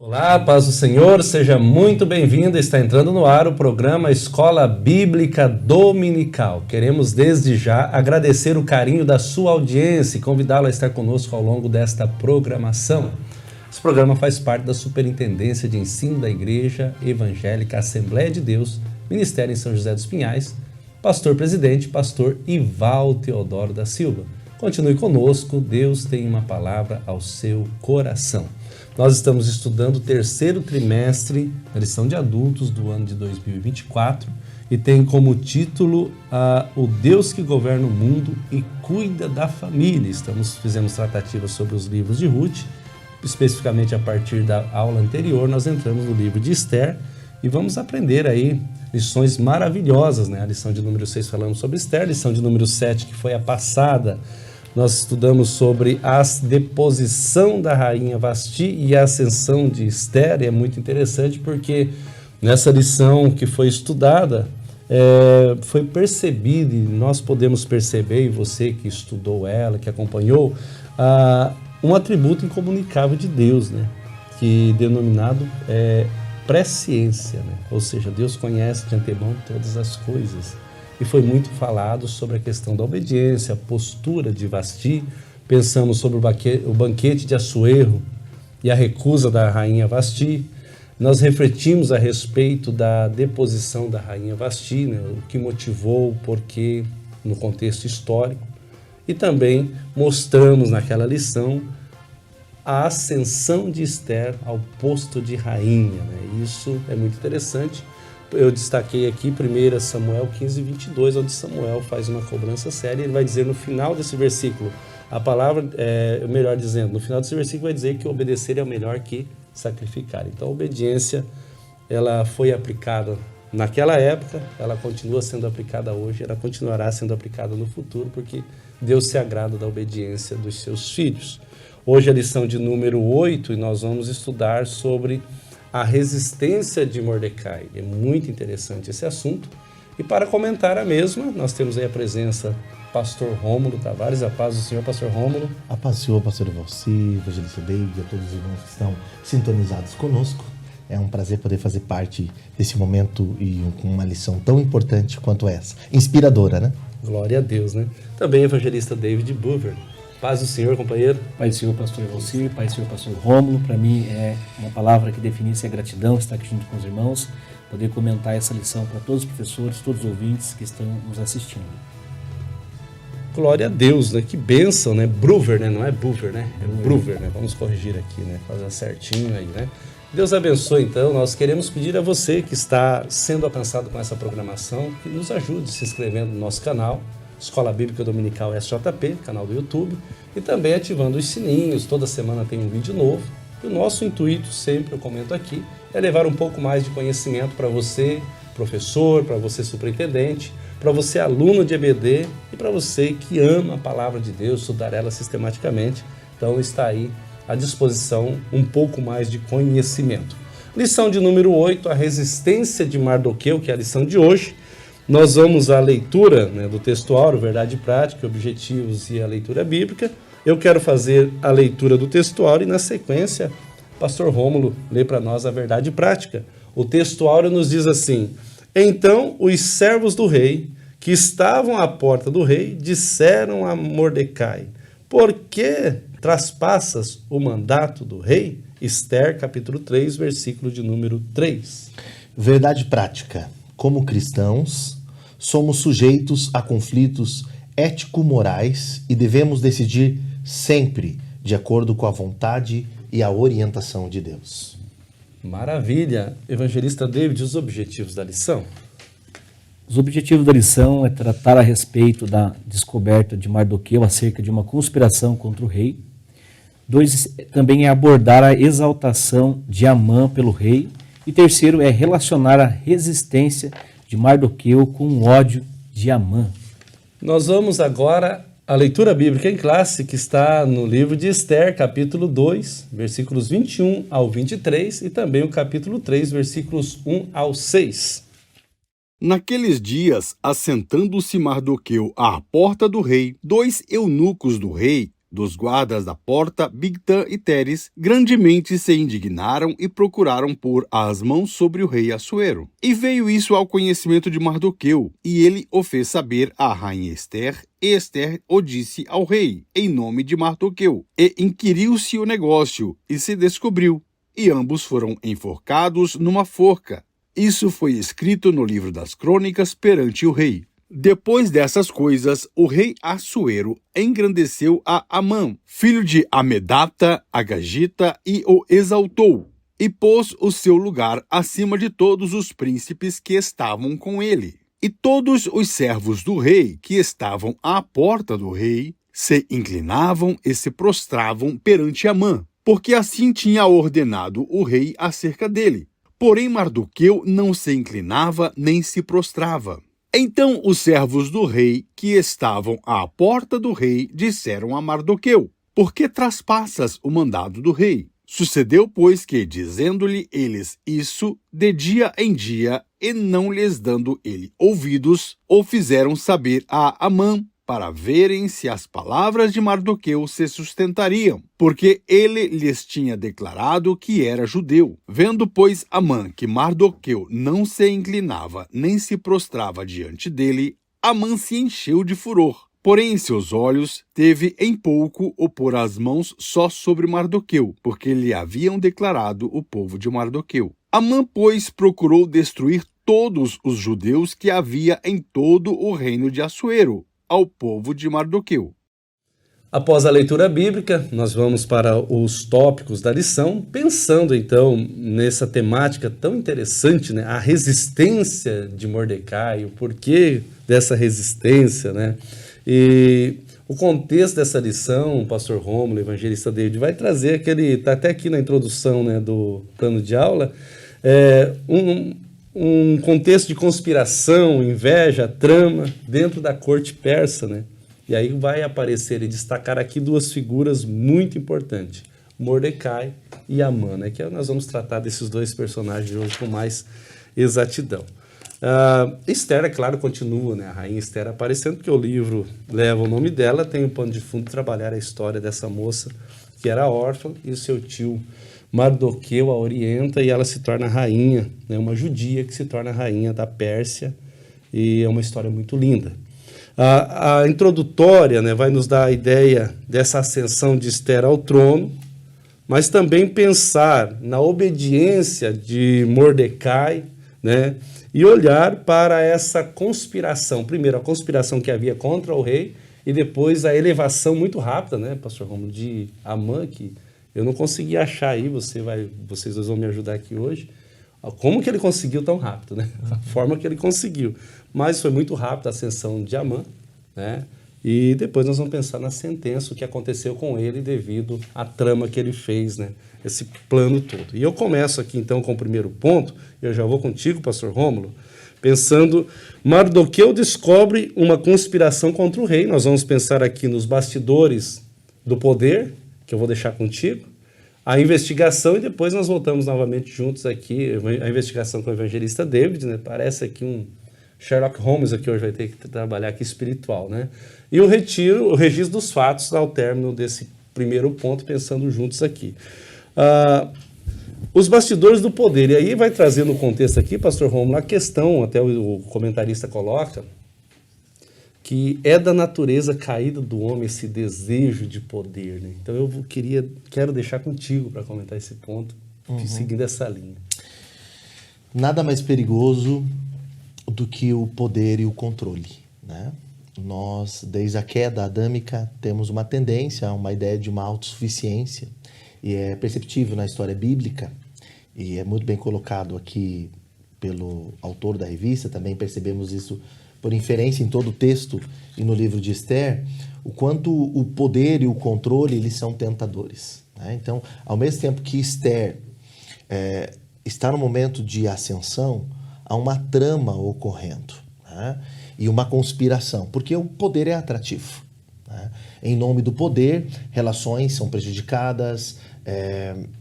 Olá, paz do Senhor, seja muito bem-vindo. Está entrando no ar o programa Escola Bíblica Dominical. Queremos desde já agradecer o carinho da sua audiência e convidá-lo a estar conosco ao longo desta programação. Esse programa faz parte da Superintendência de Ensino da Igreja Evangélica Assembleia de Deus, Ministério em São José dos Pinhais, pastor-presidente, pastor Ival Teodoro da Silva. Continue conosco, Deus tem uma palavra ao seu coração. Nós estamos estudando o terceiro trimestre da lição de adultos do ano de 2024 e tem como título O Deus que governa o mundo e cuida da família. Fizemos tratativas sobre os livros de Ruth, especificamente a partir da aula anterior nós entramos no livro de Esther e vamos aprender aí lições maravilhosas, né? A lição de número 6 falamos sobre Esther, a lição de número 7 que foi a passada, nós estudamos sobre a deposição da rainha Vasti e a ascensão de Esther. E é muito interessante porque nessa lição que foi estudada, foi percebido, e nós podemos perceber, e você que estudou ela, que acompanhou, um atributo incomunicável de Deus, né? Que denominado presciência, né? Ou seja, Deus conhece de antemão todas as coisas. E foi muito falado sobre a questão da obediência, a postura de Vasti. Pensamos sobre o banquete de Assuero e a recusa da rainha Vasti. Nós refletimos a respeito da deposição da rainha Vasti, né? O que motivou, o porquê, no contexto histórico. E também mostramos naquela lição a ascensão de Esther ao posto de rainha, né? Isso é muito interessante. Eu destaquei aqui 1 Samuel 15, 22, onde Samuel faz uma cobrança séria. Ele vai dizer no final desse versículo, a palavra, melhor dizendo, no final desse versículo vai dizer que obedecer é o melhor que sacrificar. Então a obediência, ela foi aplicada naquela época, ela continua sendo aplicada hoje, ela continuará sendo aplicada no futuro, porque Deus se agrada da obediência dos seus filhos. Hoje a lição de número 8 e nós vamos estudar sobre a resistência de Mordecai. É muito interessante esse assunto. E para comentar a mesma, nós temos aí a presença do pastor Rômulo Tavares. A paz do Senhor, pastor Rômulo. A paz do Senhor, pastor Ivalci, evangelista David, a todos os irmãos que estão sintonizados conosco. É um prazer poder fazer parte desse momento e com uma lição tão importante quanto essa. Inspiradora, né? Glória a Deus, né? Também evangelista David Buver. Paz do Senhor, companheiro. Paz do Senhor, pastor Ivalci, paz do Senhor, pastor Rômulo. Para mim é uma palavra que definisse a gratidão, estar aqui junto com os irmãos, poder comentar essa lição para todos os professores, todos os ouvintes que estão nos assistindo. Glória a Deus, né? Que bênção, né? Bruver, né? Não é Buver, né? É Bruver, né? Vamos corrigir aqui, né? Fazer certinho aí, né? Deus abençoe, então. Nós queremos pedir a você que está sendo alcançado com essa programação, que nos ajude se inscrevendo no nosso canal, Escola Bíblica Dominical SJP, canal do YouTube, e também ativando os sininhos. Toda semana tem um vídeo novo. E o nosso intuito, sempre eu comento aqui, é levar um pouco mais de conhecimento para você, professor, para você, superintendente, para você, aluno de EBD, e para você que ama a palavra de Deus, estudar ela sistematicamente. Então está aí à disposição um pouco mais de conhecimento. Lição de número 8, a resistência de Mardoqueu, que é a lição de hoje. Nós vamos à leitura, né, do textuário, verdade e prática, objetivos e a leitura bíblica. Eu quero fazer a leitura do textuário e, na sequência, pastor Rômulo lê para nós a verdade e prática. O textuário nos diz assim: Então os servos do rei, que estavam à porta do rei, disseram a Mordecai: Por que traspassas o mandato do rei? Esther, capítulo 3, versículo de número 3. Verdade prática. Como cristãos, somos sujeitos a conflitos ético-morais e devemos decidir sempre de acordo com a vontade e a orientação de Deus. Maravilha! Evangelista David, os objetivos da lição? Os objetivos da lição é tratar a respeito da descoberta de Mardoqueu acerca de uma conspiração contra o rei. 2, também é abordar a exaltação de Amã pelo rei. E 3, é relacionar a resistência de Mardoqueu com o ódio de Amã. Nós vamos agora à leitura bíblica em classe, que está no livro de Esther, capítulo 2, versículos 21 ao 23, e também o capítulo 3, versículos 1 ao 6. Naqueles dias, assentando-se Mardoqueu à porta do rei, 2 eunucos do rei, dos guardas da porta, Bigtã e Teres, grandemente se indignaram e procuraram pôr as mãos sobre o rei Assuero. E veio isso ao conhecimento de Mardoqueu, e ele o fez saber à rainha Ester, e Ester o disse ao rei, em nome de Mardoqueu. E inquiriu-se o negócio, e se descobriu, e ambos foram enforcados numa forca. Isso foi escrito no livro das crônicas perante o rei. Depois dessas coisas, o rei Assuero engrandeceu a Amã, filho de Amedata, Agagita, e o exaltou, e pôs o seu lugar acima de todos os príncipes que estavam com ele. E todos os servos do rei que estavam à porta do rei se inclinavam e se prostravam perante Amã, porque assim tinha ordenado o rei acerca dele. Porém Mardoqueu não se inclinava nem se prostrava. Então os servos do rei, que estavam à porta do rei, disseram a Mardoqueu: por que traspassas o mandado do rei? Sucedeu, pois, que, dizendo-lhe eles isso, de dia em dia, e não lhes dando ele ouvidos, o fizeram saber a Amã, para verem se as palavras de Mardoqueu se sustentariam, porque ele lhes tinha declarado que era judeu. Vendo, pois, Amã que Mardoqueu não se inclinava nem se prostrava diante dele, Amã se encheu de furor. Porém, em seus olhos, teve em pouco o pôr as mãos só sobre Mardoqueu, porque lhe haviam declarado o povo de Mardoqueu. Amã, pois, procurou destruir todos os judeus que havia em todo o reino de Assuero, ao povo de Mardoqueu. Após a leitura bíblica, nós vamos para os tópicos da lição, pensando então nessa temática tão interessante, né? A resistência de Mordecai, o porquê dessa resistência, né? E o contexto dessa lição, o pastor Rômulo, o evangelista David, vai trazer aquele, está até aqui na introdução, né, do plano de aula, um contexto de conspiração, inveja, trama dentro da corte persa, né? E aí vai aparecer e destacar aqui duas figuras muito importantes, Mordecai e Amã, né? Que nós vamos tratar desses dois personagens hoje com mais exatidão. Esther, é claro, continua, né? A rainha Esther aparecendo, porque o livro leva o nome dela, tem o pano de fundo de trabalhar a história dessa moça que era órfã e o seu tio Mardoqueu a orienta e ela se torna rainha, né? Uma judia que se torna rainha da Pérsia, e é uma história muito linda. A introdutória, né, vai nos dar a ideia dessa ascensão de Esther ao trono, mas também pensar na obediência de Mordecai, né, e olhar para essa conspiração. Primeiro, a conspiração que havia contra o rei, e depois a elevação muito rápida, né, pastor Romulo, de Amã, que eu não consegui achar aí, vocês dois vão me ajudar aqui hoje, como que ele conseguiu tão rápido, né? A forma que ele conseguiu. Mas foi muito rápido a ascensão de Amã, né? E depois nós vamos pensar na sentença, o que aconteceu com ele devido à trama que ele fez, né? Esse plano todo. E eu começo aqui então com o primeiro ponto, eu já vou contigo, pastor Rômulo, pensando, Mardoqueu descobre uma conspiração contra o rei. Nós vamos pensar aqui nos bastidores do poder, que eu vou deixar contigo, a investigação, e depois nós voltamos novamente juntos aqui, a investigação com o evangelista David, né? Parece aqui um Sherlock Holmes aqui hoje vai ter que trabalhar aqui espiritual, né? E o registro dos fatos ao término desse primeiro ponto, pensando juntos aqui. Os bastidores do poder, e aí vai trazer no contexto aqui, pastor Romulo, a questão, até o comentarista coloca, que é da natureza caída do homem esse desejo de poder, né? Então eu quero deixar contigo para comentar esse ponto, seguindo essa linha. Nada mais perigoso do que o poder e o controle, né? Nós, desde a queda adâmica, temos uma tendência a uma ideia de uma autossuficiência, e é perceptível na história bíblica, e é muito bem colocado aqui pelo autor da revista, também percebemos isso por inferência em todo o texto e no livro de Esther, o quanto o poder e o controle eles são tentadores, né? Então, ao mesmo tempo que Esther está no momento de ascensão, há uma trama ocorrendo, né? E uma conspiração, porque o poder é atrativo, né? Em nome do poder, relações são prejudicadas,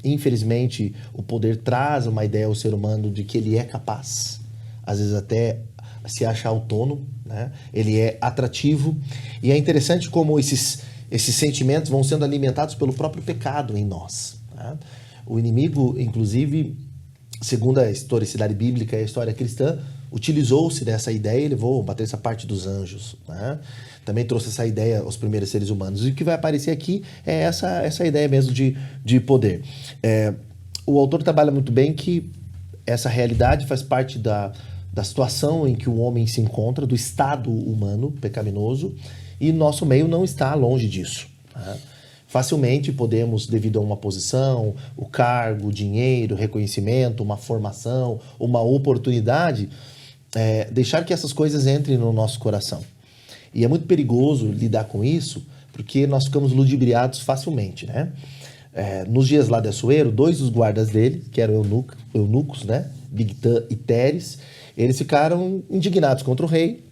infelizmente o poder traz uma ideia ao ser humano de que ele é capaz, às vezes até se acha autônomo, né? Ele é atrativo, e é interessante como esses esses sentimentos vão sendo alimentados pelo próprio pecado em nós. Tá? O inimigo, inclusive, segundo a historicidade bíblica e a história cristã, utilizou-se dessa ideia e levou a essa parte dos anjos. Né? Também trouxe essa ideia aos primeiros seres humanos. E o que vai aparecer aqui é essa ideia mesmo de poder. O autor trabalha muito bem que essa realidade faz parte da situação em que o homem se encontra, do estado humano pecaminoso, e nosso meio não está longe disso. Né? Facilmente podemos, devido a uma posição, o cargo, o dinheiro, o reconhecimento, uma formação, uma oportunidade, deixar que essas coisas entrem no nosso coração. E é muito perigoso lidar com isso, porque nós ficamos ludibriados facilmente, né? Nos dias lá de Assuero, 2 dos guardas dele, que eram eunucos, né? Bigtã e Teres, eles ficaram indignados contra o rei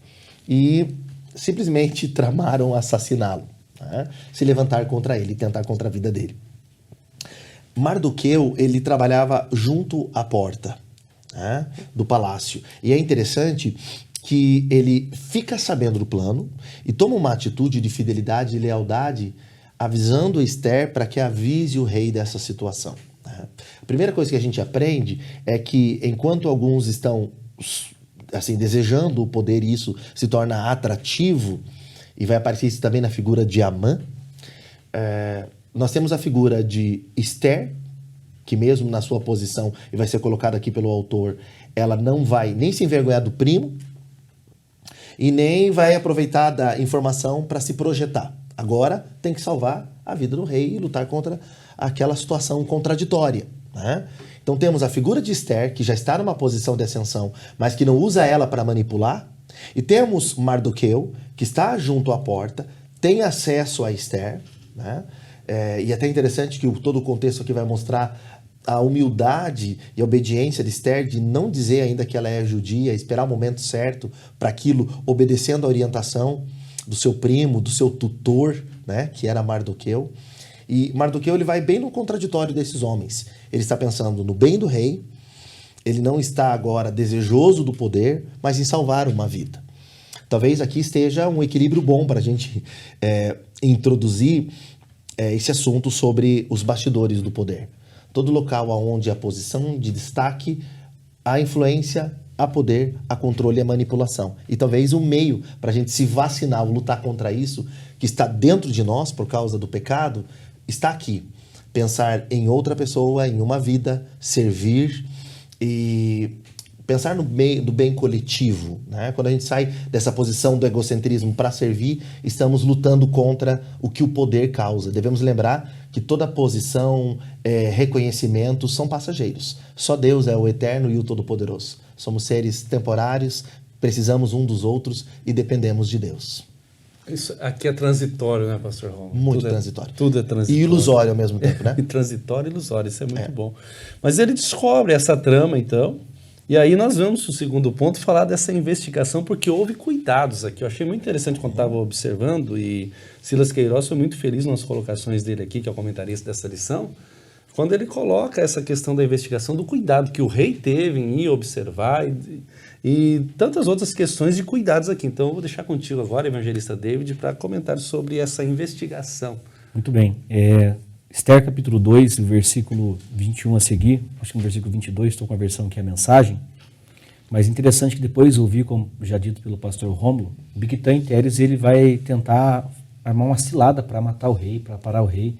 e simplesmente tramaram assassiná-lo, né? Se levantar contra ele e tentar contra a vida dele. Mardoqueu, ele trabalhava junto à porta, né, do palácio. E é interessante que ele fica sabendo do plano e toma uma atitude de fidelidade e lealdade, avisando Esther para que avise o rei dessa situação. Né? A primeira coisa que a gente aprende é que enquanto alguns estão assim, desejando o poder e isso se torna atrativo, e vai aparecer isso também na figura de Amã, nós temos a figura de Esther, que mesmo na sua posição, e vai ser colocado aqui pelo autor, ela não vai nem se envergonhar do primo, e nem vai aproveitar da informação para se projetar. Agora tem que salvar a vida do rei e lutar contra aquela situação contraditória. Né? Então temos a figura de Esther, que já está numa posição de ascensão, mas que não usa ela para manipular. E temos Mardoqueu, que está junto à porta, tem acesso a Esther. Né? E é até interessante que todo o contexto aqui vai mostrar a humildade e a obediência de Esther de não dizer ainda que ela é judia, esperar o momento certo para aquilo, obedecendo a orientação do seu primo, do seu tutor, né, que era Mardoqueu. E Mardoqueu, ele vai bem no contraditório desses homens. Ele está pensando no bem do rei, ele não está agora desejoso do poder, mas em salvar uma vida. Talvez aqui esteja um equilíbrio bom para a gente introduzir esse assunto sobre os bastidores do poder. Todo local onde a posição de destaque, a influência, a poder, a controle e a manipulação. E talvez um meio para a gente se vacinar ou lutar contra isso, que está dentro de nós por causa do pecado, está aqui. Pensar em outra pessoa, em uma vida, servir e pensar no bem coletivo. Né? Quando a gente sai dessa posição do egocentrismo para servir, estamos lutando contra o que o poder causa. Devemos lembrar que toda posição, reconhecimento são passageiros. Só Deus é o eterno e o todo-poderoso. Somos seres temporários, precisamos um dos outros e dependemos de Deus. Isso aqui é transitório, né, pastor Romulo? Muito transitório. Tudo é transitório. E ilusório ao mesmo tempo, né? Transitório e ilusório, isso é muito bom. Mas ele descobre essa trama, então, e aí nós vamos, o segundo ponto, falar dessa investigação, porque houve cuidados aqui. Eu achei muito interessante quando estava observando, e Silas Queiroz foi muito feliz nas colocações dele aqui, que é o comentarista dessa lição, quando ele coloca essa questão da investigação, do cuidado que o rei teve em ir observar e tantas outras questões de cuidados aqui. Então eu vou deixar contigo agora, evangelista David, para comentar sobre essa investigação. Muito bem. Esther capítulo 2, versículo 21 a seguir, acho que no versículo 22, estou com a versão que é a mensagem, mas interessante que depois ouvi, como já dito pelo pastor Rômulo, Bigtã e Teres, ele vai tentar armar uma cilada para matar o rei, para parar o rei,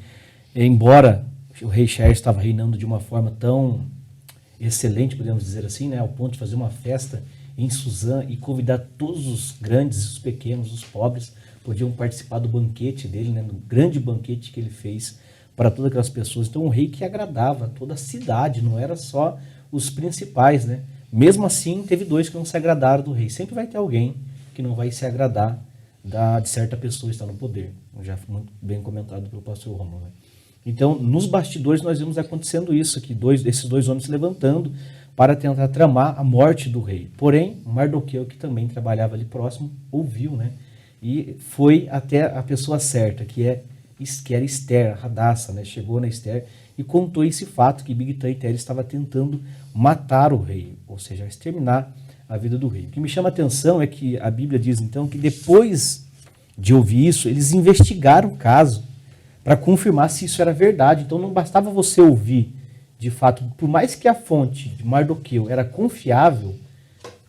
embora o rei Xerxes estava reinando de uma forma tão excelente, podemos dizer assim, né, ao ponto de fazer uma festa em Suzã e convidar todos os grandes, os pequenos, os pobres, podiam participar do banquete dele, né, do grande banquete que ele fez para todas aquelas pessoas. Então um rei que agradava toda a cidade, não era só os principais, né? Mesmo assim, teve 2 que não se agradaram do rei. Sempre vai ter alguém que não vai se agradar de certa pessoa que está no poder. Já foi muito bem comentado pelo pastor Romulo, né? Então, nos bastidores nós vimos acontecendo isso, que esses 2 homens se levantando para tentar tramar a morte do rei. Porém, Mardoqueu, que também trabalhava ali próximo, ouviu, né? E foi até a pessoa certa, que era Esther, a Hadassah, né? Chegou na Esther e contou esse fato que Bigtã e Teres estava tentando matar o rei, ou seja, exterminar a vida do rei. O que me chama a atenção é que a Bíblia diz então que depois de ouvir isso, eles investigaram o caso para confirmar se isso era verdade. Então não bastava você ouvir, de fato, por mais que a fonte de Mardoqueu era confiável,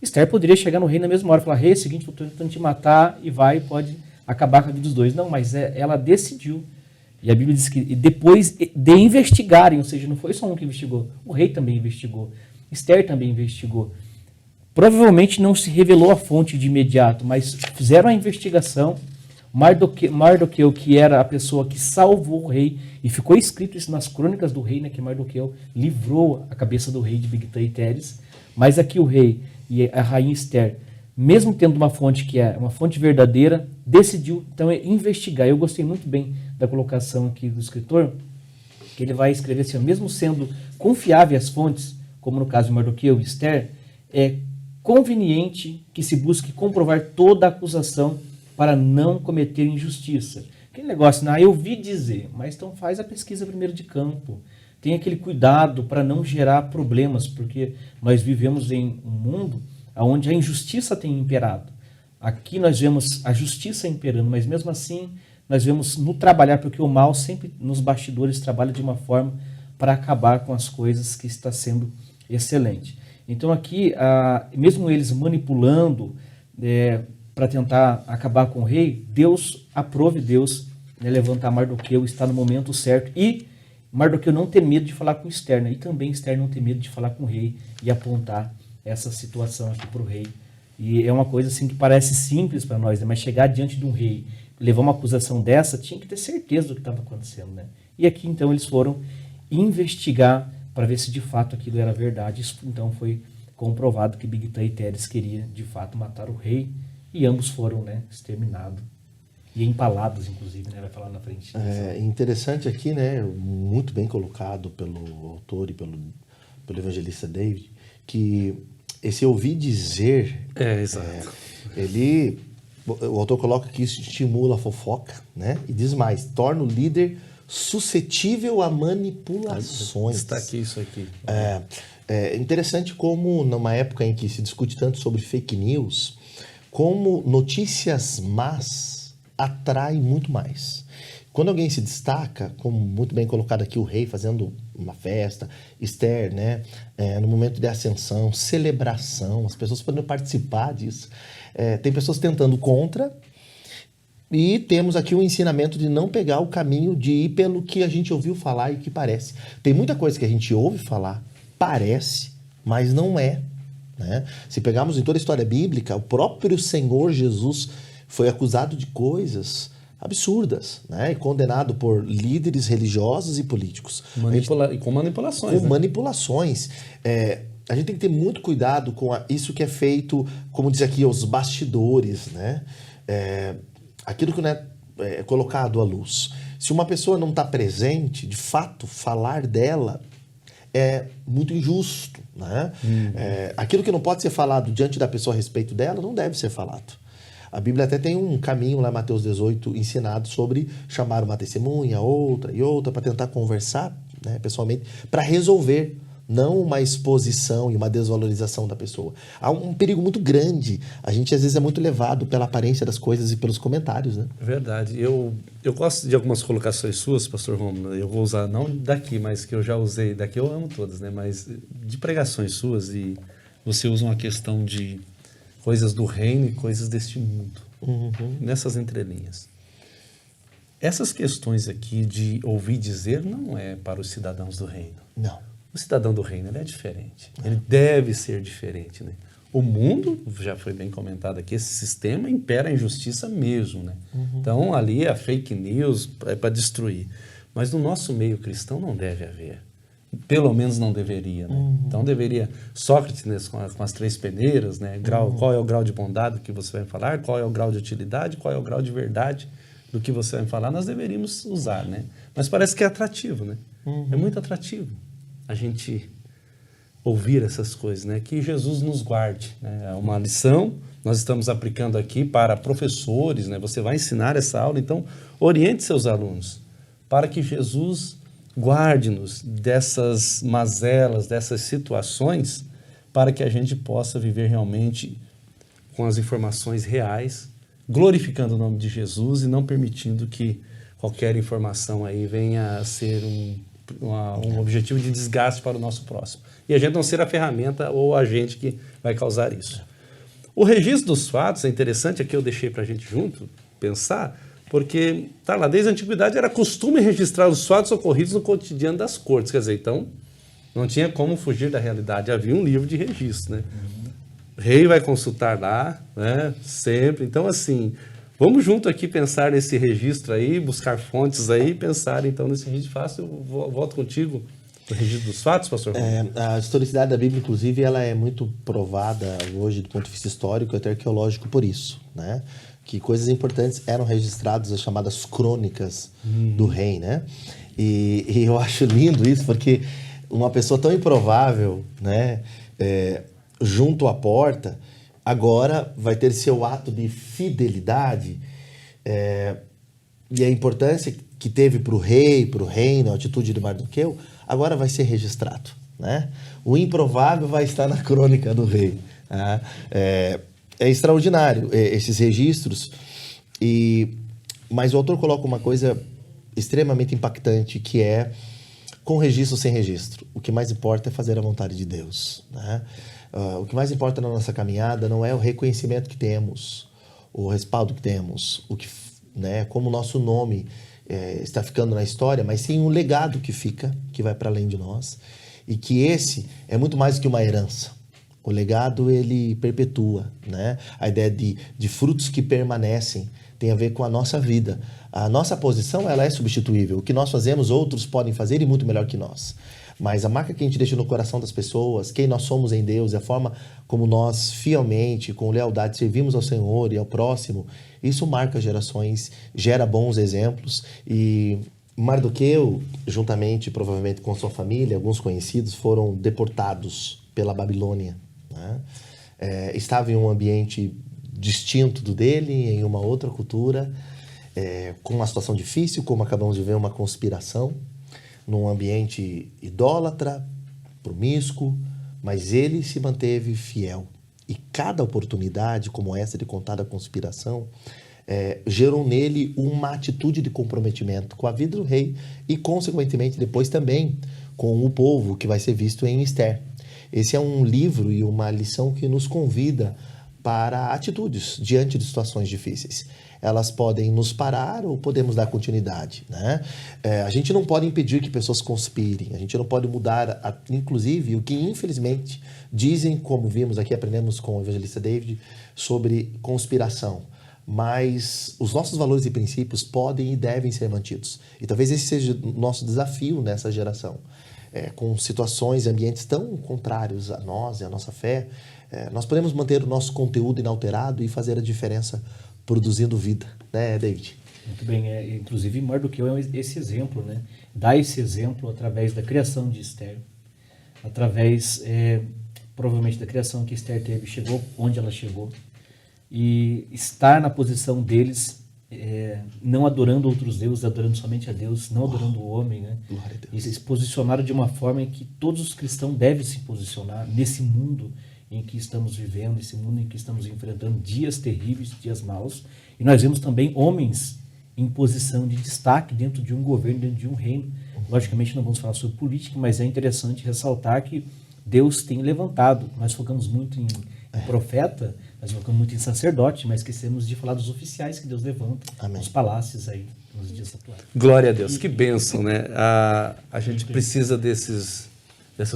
Esther poderia chegar no rei na mesma hora e falar: rei, é o seguinte, eu estou tentando te matar, e pode acabar com a vida dos dois. Não, mas ela decidiu. E a Bíblia diz que depois de investigarem, ou seja, não foi só um que investigou, o rei também investigou, Esther também investigou. Provavelmente não se revelou a fonte de imediato, mas fizeram a investigação. Mardoqueu, que era a pessoa que salvou o rei, e ficou escrito isso nas crônicas do rei, né, que Mardoqueu livrou a cabeça do rei de Bigtã e Teres. Mas aqui o rei e a rainha Esther, mesmo tendo uma fonte que é uma fonte verdadeira, decidiu então investigar. Eu gostei muito bem da colocação aqui do escritor, que ele vai escrever assim: mesmo sendo confiáveis as fontes, como no caso de Mardoqueu e Esther, é conveniente que se busque comprovar toda a acusação para não cometer injustiça. Aquele negócio, eu vi dizer, mas então faz a pesquisa primeiro de campo. Tem aquele cuidado para não gerar problemas, porque nós vivemos em um mundo onde a injustiça tem imperado. Aqui nós vemos a justiça imperando, mas mesmo assim nós vemos no trabalhar, porque o mal sempre nos bastidores trabalha de uma forma para acabar com as coisas que está sendo excelente. Então aqui, mesmo eles manipulando para tentar acabar com o rei, Deus aprove, Deus levantar Mardoqueu, está no momento certo, e Mardoqueu não tem medo de falar com Esther, né? E também Esther não tem medo de falar com o rei e apontar essa situação aqui para o rei. E é uma coisa assim que parece simples para nós, né? Mas chegar diante de um rei, levar uma acusação dessa, tinha que ter certeza do que estava acontecendo, né? E aqui então eles foram investigar para ver se de fato aquilo era verdade. Isso então foi comprovado que Bigtã e Teres queria de fato matar o rei, e ambos foram, né, exterminados e empalados, inclusive, né, vai falar na frente. É interessante aqui, né, muito bem colocado pelo autor e pelo evangelista David, que esse ouvir dizer, exato. O autor coloca que isso estimula a fofoca, né, e diz mais, torna o líder suscetível a manipulações. Está aqui isso aqui. É interessante como, numa época em que se discute tanto sobre fake news, como notícias más atraem muito mais. Quando alguém se destaca, como muito bem colocado aqui, o rei fazendo uma festa, Esther, né, no momento de ascensão, celebração, as pessoas podem participar disso. Tem pessoas tentando contra, e temos aqui o ensinamento de não pegar o caminho de ir pelo que a gente ouviu falar e que parece. Tem muita coisa que a gente ouve falar, parece, mas não é. Né? Se pegarmos em toda a história bíblica, o próprio Senhor Jesus foi acusado de coisas absurdas, né? E condenado por líderes religiosos e políticos. E com manipulações. Com manipulações. A gente tem que ter muito cuidado com isso que é feito, como diz aqui, os bastidores, né? Aquilo que não é colocado à luz. Se uma pessoa não está presente, de fato, falar dela é muito injusto, né? Aquilo que não pode ser falado diante da pessoa a respeito dela não deve ser falado. A Bíblia até tem um caminho lá, Mateus 18, ensinado sobre chamar uma testemunha, outra e outra, para tentar conversar, né, pessoalmente, para resolver, não uma exposição e uma desvalorização da pessoa. Há um perigo muito grande. A gente às vezes é muito levado pela aparência das coisas e pelos comentários, né? Verdade. Eu gosto de algumas colocações suas, pastor Romulo. Eu vou usar, não daqui, mas que eu já usei. Daqui eu amo todas, né? Mas de pregações suas, e você usa uma questão de coisas do reino e coisas deste mundo. Nessas entrelinhas. Essas questões aqui de ouvir dizer não é para os cidadãos do reino. Não. O cidadão do reino, ele é diferente. Ele deve ser diferente, né? O mundo, já foi bem comentado aqui, esse sistema impera a injustiça mesmo, né? Então, ali a fake news é para destruir. Mas no nosso meio cristão não deve haver. Pelo menos não deveria, né? Então, deveria... Sócrates, né, com as 3 peneiras, né? Qual é o grau de bondade que você vai falar? Qual é o grau de utilidade? Qual é o grau de verdade do que você vai falar? Nós deveríamos usar, né? Mas parece que é atrativo, né? É muito atrativo a gente ouvir essas coisas, né? Que Jesus nos guarde, né? É uma lição, nós estamos aplicando aqui para professores, né? Você vai ensinar essa aula, então oriente seus alunos para que Jesus guarde-nos dessas mazelas, dessas situações, para que a gente possa viver realmente com as informações reais, glorificando o nome de Jesus e não permitindo que qualquer informação aí venha a ser um objetivo de desgaste para o nosso próximo. E a gente não ser a ferramenta ou o agente que vai causar isso. O registro dos fatos é interessante, aqui eu deixei para a gente junto pensar, porque tá lá, desde a antiguidade era costume registrar os fatos ocorridos no cotidiano das cortes, quer dizer, então não tinha como fugir da realidade, havia um livro de registro, né? O rei vai consultar lá, né? Sempre, então assim, vamos junto aqui pensar nesse registro aí, buscar fontes aí, pensar então nesse registro fácil. Eu volto contigo no registro dos fatos, pastor. A historicidade da Bíblia, inclusive, ela é muito provada hoje do ponto de vista histórico e até arqueológico por isso, né? Que coisas importantes eram registradas, as chamadas crônicas do rei, né? E eu acho lindo isso, porque uma pessoa tão improvável, né, junto à porta, agora vai ter seu ato de fidelidade, e a importância que teve para o rei, para o reino, a atitude de Mardoqueu, agora vai ser registrado, né? O improvável vai estar na crônica do rei. Né? É extraordinário esses registros, mas o autor coloca uma coisa extremamente impactante, que é com registro ou sem registro. O que mais importa é fazer a vontade de Deus. Né? O que mais importa na nossa caminhada não é o reconhecimento que temos, o respaldo que temos, né, como o nosso nome está ficando na história, mas sim um legado que fica, que vai para além de nós, e que esse é muito mais que uma herança. O legado, ele perpetua, né? A ideia de frutos que permanecem tem a ver com a nossa vida. A nossa posição, ela é substituível. O que nós fazemos, outros podem fazer e muito melhor que nós. Mas a marca que a gente deixa no coração das pessoas, quem nós somos em Deus, a forma como nós fielmente, com lealdade, servimos ao Senhor e ao próximo, isso marca gerações, gera bons exemplos. E Mardoqueu, juntamente, provavelmente com sua família, alguns conhecidos, foram deportados pela Babilônia. Né? Estava em um ambiente distinto do dele, em uma outra cultura, com uma situação difícil, como acabamos de ver, uma conspiração, num ambiente idólatra, promíscuo, mas ele se manteve fiel. E cada oportunidade como essa de contar da conspiração gerou nele uma atitude de comprometimento com a vida do rei e, consequentemente, depois também com o povo, que vai ser visto em Esther. Esse é um livro e uma lição que nos convida para atitudes diante de situações difíceis. Elas podem nos parar ou podemos dar continuidade, né? A gente não pode impedir que pessoas conspirem, a gente não pode mudar, inclusive, o que infelizmente dizem, como vimos aqui, aprendemos com o evangelista David, sobre conspiração. Mas os nossos valores e princípios podem e devem ser mantidos. E talvez esse seja o nosso desafio nessa geração. Com situações e ambientes tão contrários a nós e a nossa fé, nós podemos manter o nosso conteúdo inalterado e fazer a diferença produzindo vida, né, David? Muito bem, inclusive Mardoqueu é esse exemplo, né? Dá esse exemplo através da criação de Esther, através, provavelmente, da criação que Esther teve, chegou onde ela chegou, e estar na posição deles, não adorando outros deuses, adorando somente a Deus, não adorando o homem, né? E se posicionaram de uma forma em que todos os cristãos devem se posicionar nesse mundo em que estamos vivendo, esse mundo em que estamos enfrentando dias terríveis, dias maus. E nós vemos também homens em posição de destaque dentro de um governo, dentro de um reino. Logicamente não vamos falar sobre política, mas é interessante ressaltar que Deus tem levantado. Nós focamos muito em profeta, nós focamos muito em sacerdote, mas esquecemos de falar dos oficiais que Deus levanta nos palácios aí, nos dias atuais. Glória a Deus, que bênção, né? A gente precisa dessas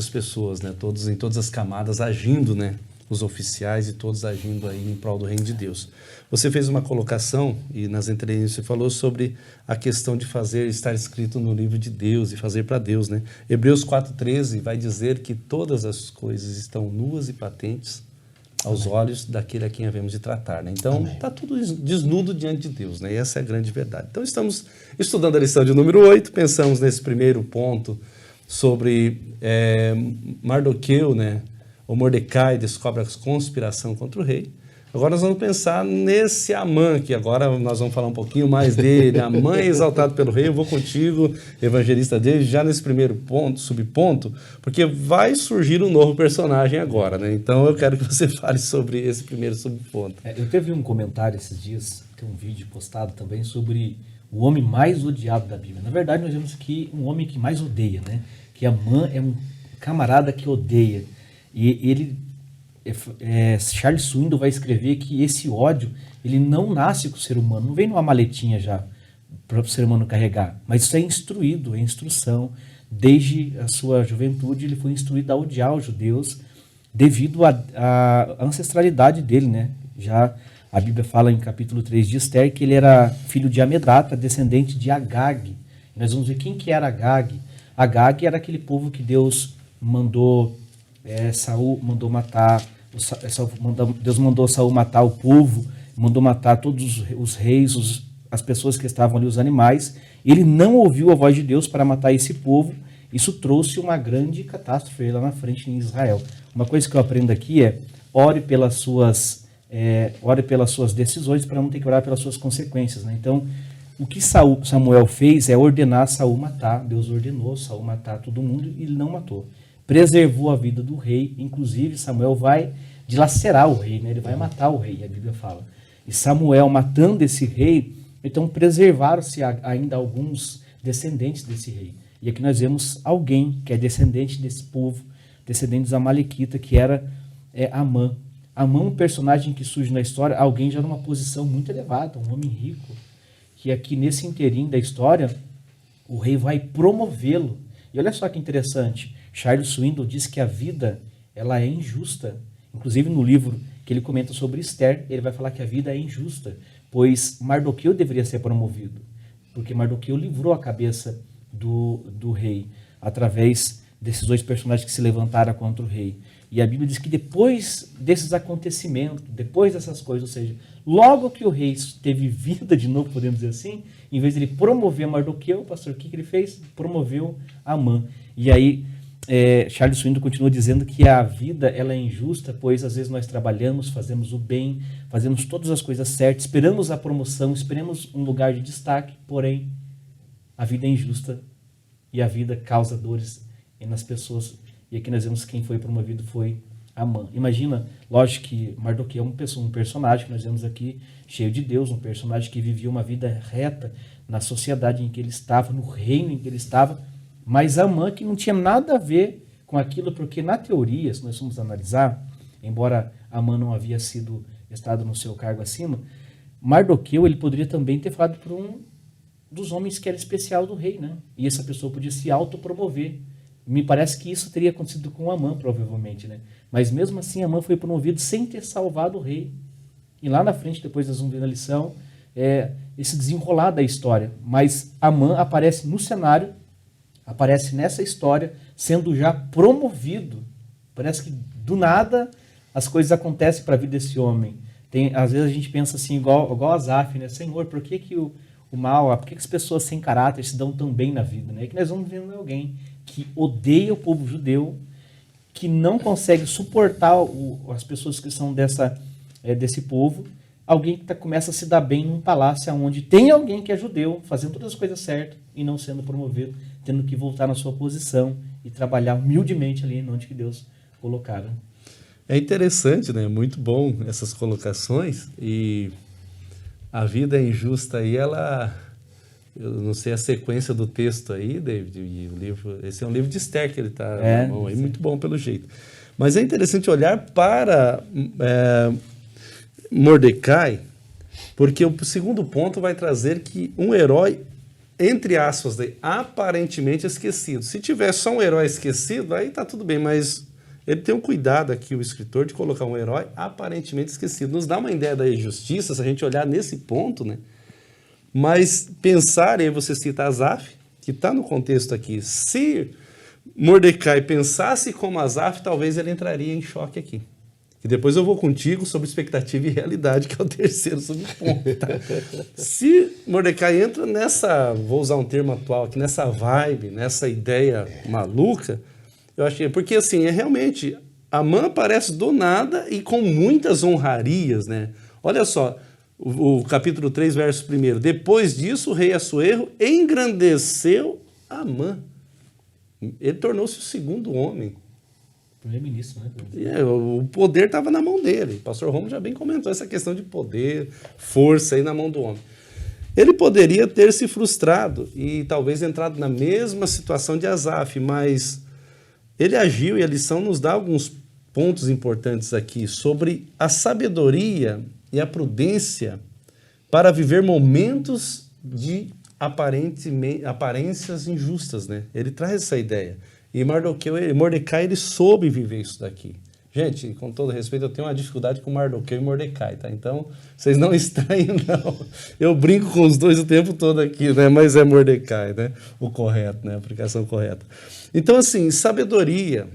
pessoas, né? Todos, em todas as camadas, agindo, né? Os oficiais e todos agindo aí em prol do reino de Deus. Você fez uma colocação, e nas entrelinhas você falou sobre a questão de estar escrito no livro de Deus e fazer para Deus, né? Hebreus 4,13 vai dizer que todas as coisas estão nuas e patentes aos olhos daquele a quem havemos de tratar, né? Então, está tudo desnudo diante de Deus, né? E essa é a grande verdade. Então, estamos estudando a lição de número 8, pensamos nesse primeiro ponto sobre Mardoqueu, né? O Mordecai descobre a conspiração contra o rei. Agora nós vamos pensar nesse Amã, que agora nós vamos falar um pouquinho mais dele. Amã é exaltado pelo rei. Eu vou contigo, evangelista dele, já nesse primeiro ponto, subponto, porque vai surgir um novo personagem agora, né? Então eu quero que você fale sobre esse primeiro subponto. Eu teve um comentário esses dias, tem um vídeo postado também sobre o homem mais odiado da Bíblia. Na verdade, nós vemos aqui um homem que mais odeia, né? Que Amã é um camarada que odeia. E ele... Charles Swindoll vai escrever que esse ódio ele não nasce com o ser humano, não vem numa maletinha já para o ser humano carregar, mas isso é instruído, é instrução. Desde a sua juventude ele foi instruído a odiar os judeus devido à ancestralidade dele, né? Já a Bíblia fala em capítulo 3 de Esther que ele era filho de Amedata, descendente de Agag. E nós vamos ver quem que era Agag. Agag era aquele povo que Deus mandou Saul mandou matar, Deus mandou Saul matar o povo, mandou matar todos os reis, as pessoas que estavam ali, os animais. Ele não ouviu a voz de Deus para matar esse povo. Isso trouxe uma grande catástrofe lá na frente em Israel. Uma coisa que eu aprendo aqui é ore pelas suas decisões para não ter que orar pelas suas consequências, né? Então, o que Samuel fez é ordenar Saul matar. Deus ordenou Saul matar todo mundo e ele não matou. Preservou a vida do rei, inclusive Samuel vai dilacerar o rei, né? Ele vai matar o rei, a Bíblia fala. E Samuel matando esse rei, então preservaram-se ainda alguns descendentes desse rei. E aqui nós vemos alguém que é descendente desse povo, descendente dos Amalequitas, que era Amã. Amã, um personagem que surge na história, alguém já numa posição muito elevada, um homem rico, que aqui nesse inteirinho da história, o rei vai promovê-lo. E olha só que interessante, Charles Swindoll diz que a vida ela é injusta. Inclusive no livro que ele comenta sobre Esther, ele vai falar que a vida é injusta, pois Mardoqueu deveria ser promovido, porque Mardoqueu livrou a cabeça do rei, através desses dois personagens que se levantaram contra o rei. E a Bíblia diz que depois desses acontecimentos, depois dessas coisas, ou seja, logo que o rei teve vida de novo, podemos dizer assim, em vez de ele promover Mardoqueu, pastor, o que ele fez? Promoveu Amã. E aí Charles Swindoll continua dizendo que a vida ela é injusta, pois às vezes nós trabalhamos, fazemos o bem, fazemos todas as coisas certas, esperamos a promoção, esperamos um lugar de destaque, porém a vida é injusta e a vida causa dores nas pessoas. E aqui nós vemos que quem foi promovido foi Amã. Imagina, lógico que Mardoqueu é um personagem que nós vemos aqui cheio de Deus, um personagem que vivia uma vida reta na sociedade em que ele estava, no reino em que ele estava, mas Amã que não tinha nada a ver com aquilo, porque na teoria, se nós formos analisar, embora Amã não havia estado no seu cargo acima, Mardoqueu ele poderia também ter falado por um dos homens que era especial do rei, né? E essa pessoa podia se autopromover. Me parece que isso teria acontecido com Amã, provavelmente, né? Mas mesmo assim, Amã foi promovido sem ter salvado o rei. E lá na frente, depois nós vamos ver na lição, esse desenrolar da história. Mas Amã aparece no cenário, aparece nessa história, sendo já promovido. Parece que do nada as coisas acontecem para a vida desse homem. Às vezes a gente pensa assim, igual Asaf, né? Senhor, por que o mal, por que as pessoas sem caráter se dão tão bem na vida, né? E que nós vamos vendo alguém que odeia o povo judeu, que não consegue suportar as pessoas que são desse povo, alguém que começa a se dar bem num palácio onde tem alguém que é judeu, fazendo todas as coisas certas e não sendo promovido, tendo que voltar na sua posição e trabalhar humildemente ali onde que Deus colocara. É interessante, né? Muito bom essas colocações. E a vida é injusta aí, eu não sei a sequência do texto aí, David, e o livro, esse é um livro de Esther que ele está na mão aí, muito bom pelo jeito. Mas é interessante olhar para Mordecai, porque o segundo ponto vai trazer que um herói, entre aspas, aparentemente esquecido. Se tiver só um herói esquecido, aí tá tudo bem, mas ele tem um cuidado aqui, o escritor, de colocar um herói aparentemente esquecido. Nos dá uma ideia da injustiça, se a gente olhar nesse ponto, né? Mas pensar, aí você cita Asaf, que está no contexto aqui, se Mordecai pensasse como Asaf, talvez ele entraria em choque aqui. E depois eu vou contigo sobre expectativa e realidade, que é o terceiro subponto. Tá? Se Mordecai entra nessa, vou usar um termo atual aqui, nessa vibe, nessa ideia maluca, eu achei, porque assim, realmente, Amã aparece do nada e com muitas honrarias, né? Olha só, o capítulo 3, verso 1. Depois disso, o rei Assuero engrandeceu Amã. Ele tornou-se o segundo homem. Primeiro-ministro, né? O poder estava na mão dele. O pastor Romo já bem comentou essa questão de poder, força aí na mão do homem. Ele poderia ter se frustrado e talvez entrado na mesma situação de Asaf, mas ele agiu e a lição nos dá alguns pontos importantes aqui sobre a sabedoria e a prudência para viver momentos de aparências injustas, né? Ele traz essa ideia. E Mordecai, ele soube viver isso daqui. Gente, com todo respeito, eu tenho uma dificuldade com Mardoqueu e Mordecai, tá? Então, vocês não estranhem, não. Eu brinco com os dois o tempo todo aqui, né? Mas é Mordecai, né? O correto, né? A aplicação correta. Então, assim, sabedoria.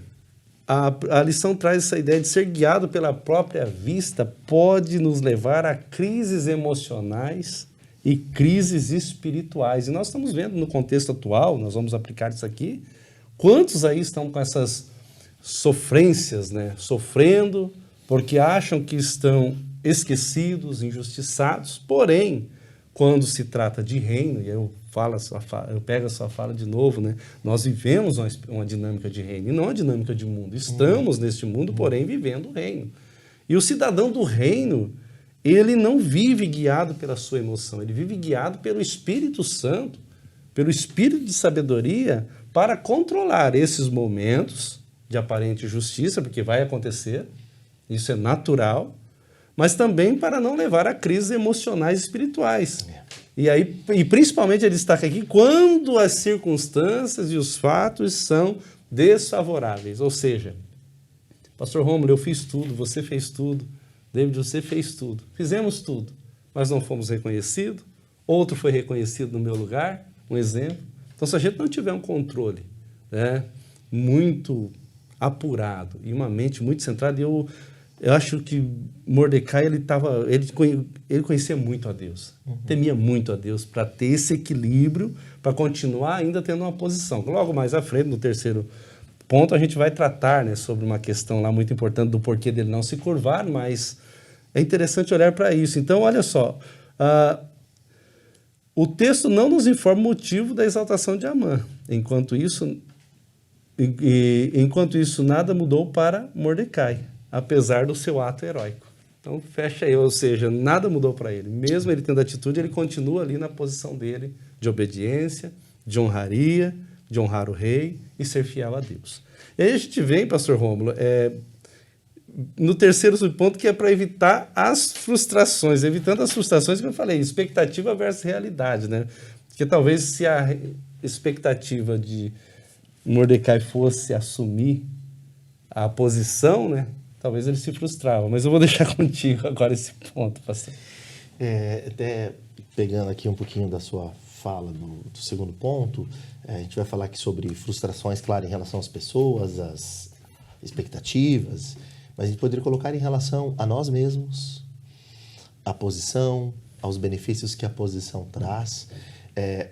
A lição traz essa ideia de ser guiado pela própria vista pode nos levar a crises emocionais e crises espirituais. E nós estamos vendo no contexto atual, nós vamos aplicar isso aqui, quantos aí estão com essas sofrências, né? Sofrendo porque acham que estão esquecidos, injustiçados. Porém, quando se trata de reino, e eu pego a sua fala de novo, né? Nós vivemos uma dinâmica de reino e não uma dinâmica de mundo. Estamos neste mundo, porém vivendo o reino. E o cidadão do reino, ele não vive guiado pela sua emoção, ele vive guiado pelo Espírito Santo, pelo Espírito de sabedoria, para controlar esses momentos de aparente justiça, porque vai acontecer, isso é natural, mas também para não levar a crises emocionais e espirituais. E principalmente ele destaca aqui, quando as circunstâncias e os fatos são desfavoráveis. Ou seja, pastor Rômulo, eu fiz tudo, você fez tudo, David, você fez tudo, fizemos tudo, mas não fomos reconhecidos, outro foi reconhecido no meu lugar, um exemplo. Então, se a gente não tiver um controle, né, muito apurado e uma mente muito centrada, eu acho que Mordecai ele conhecia muito a Deus, temia muito a Deus para ter esse equilíbrio, para continuar ainda tendo uma posição. Logo mais à frente, no terceiro ponto, a gente vai tratar, né, sobre uma questão lá muito importante do porquê dele não se curvar, mas é interessante olhar para isso. Então, olha só, o texto não nos informa o motivo da exaltação de Amã. Enquanto isso, nada mudou para Mordecai, apesar do seu ato heróico. Então, fecha aí, ou seja, nada mudou para ele. Mesmo ele tendo atitude, ele continua ali na posição dele de obediência, de honraria, de honrar o rei e ser fiel a Deus. E aí a gente vem, pastor Rômulo, no terceiro subponto, que é para evitar as frustrações. Evitando as frustrações, que eu falei, expectativa versus realidade, né? Porque talvez se a expectativa de Mordecai fosse assumir a posição, né? Talvez ele se frustrava. Mas eu vou deixar contigo agora esse ponto, pastor. Até pegando aqui um pouquinho da sua fala do segundo ponto, a gente vai falar aqui sobre frustrações, claro, em relação às pessoas, às expectativas, mas a gente poderia colocar em relação a nós mesmos, à posição, aos benefícios que a posição traz.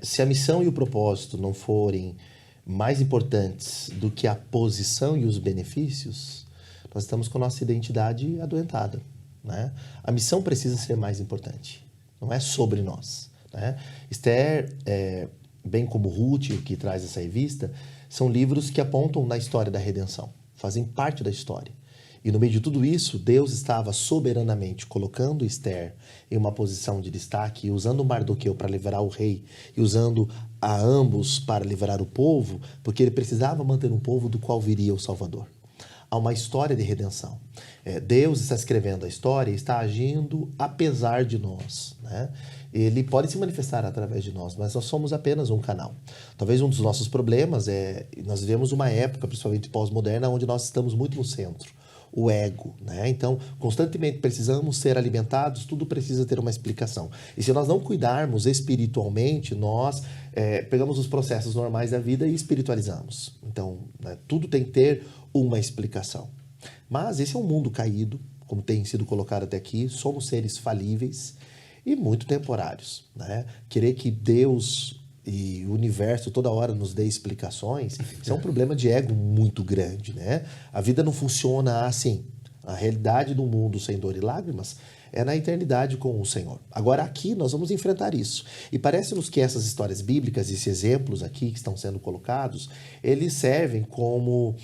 Se a missão e o propósito não forem mais importantes do que a posição e os benefícios, nós estamos com a nossa identidade adoentada, né? A missão precisa ser mais importante, não é sobre nós, né? Esther, bem como Ruth, que traz essa revista, são livros que apontam na história da redenção, fazem parte da história. E no meio de tudo isso, Deus estava soberanamente colocando Esther em uma posição de destaque, usando Mardoqueu para livrar o rei e usando a ambos para livrar o povo, porque ele precisava manter um povo do qual viria o Salvador. Há uma história de redenção. Deus está escrevendo a história e está agindo apesar de nós, né? Ele pode se manifestar através de nós, mas nós somos apenas um canal. Talvez um dos nossos problemas nós vivemos uma época, principalmente pós-moderna, onde nós estamos muito no centro. O ego, né? Então, constantemente precisamos ser alimentados, tudo precisa ter uma explicação. E se nós não cuidarmos espiritualmente, nós pegamos os processos normais da vida e espiritualizamos. Então, né, tudo tem que ter uma explicação. Mas esse é um mundo caído, como tem sido colocado até aqui, somos seres falíveis e muito temporários, né? Querer que Deus e o universo toda hora nos dê explicações, isso é um problema de ego muito grande, né? A vida não funciona assim. A realidade do mundo sem dor e lágrimas é na eternidade com o Senhor. Agora aqui nós vamos enfrentar isso. E parece-nos que essas histórias bíblicas, esses exemplos aqui que estão sendo colocados, eles servem como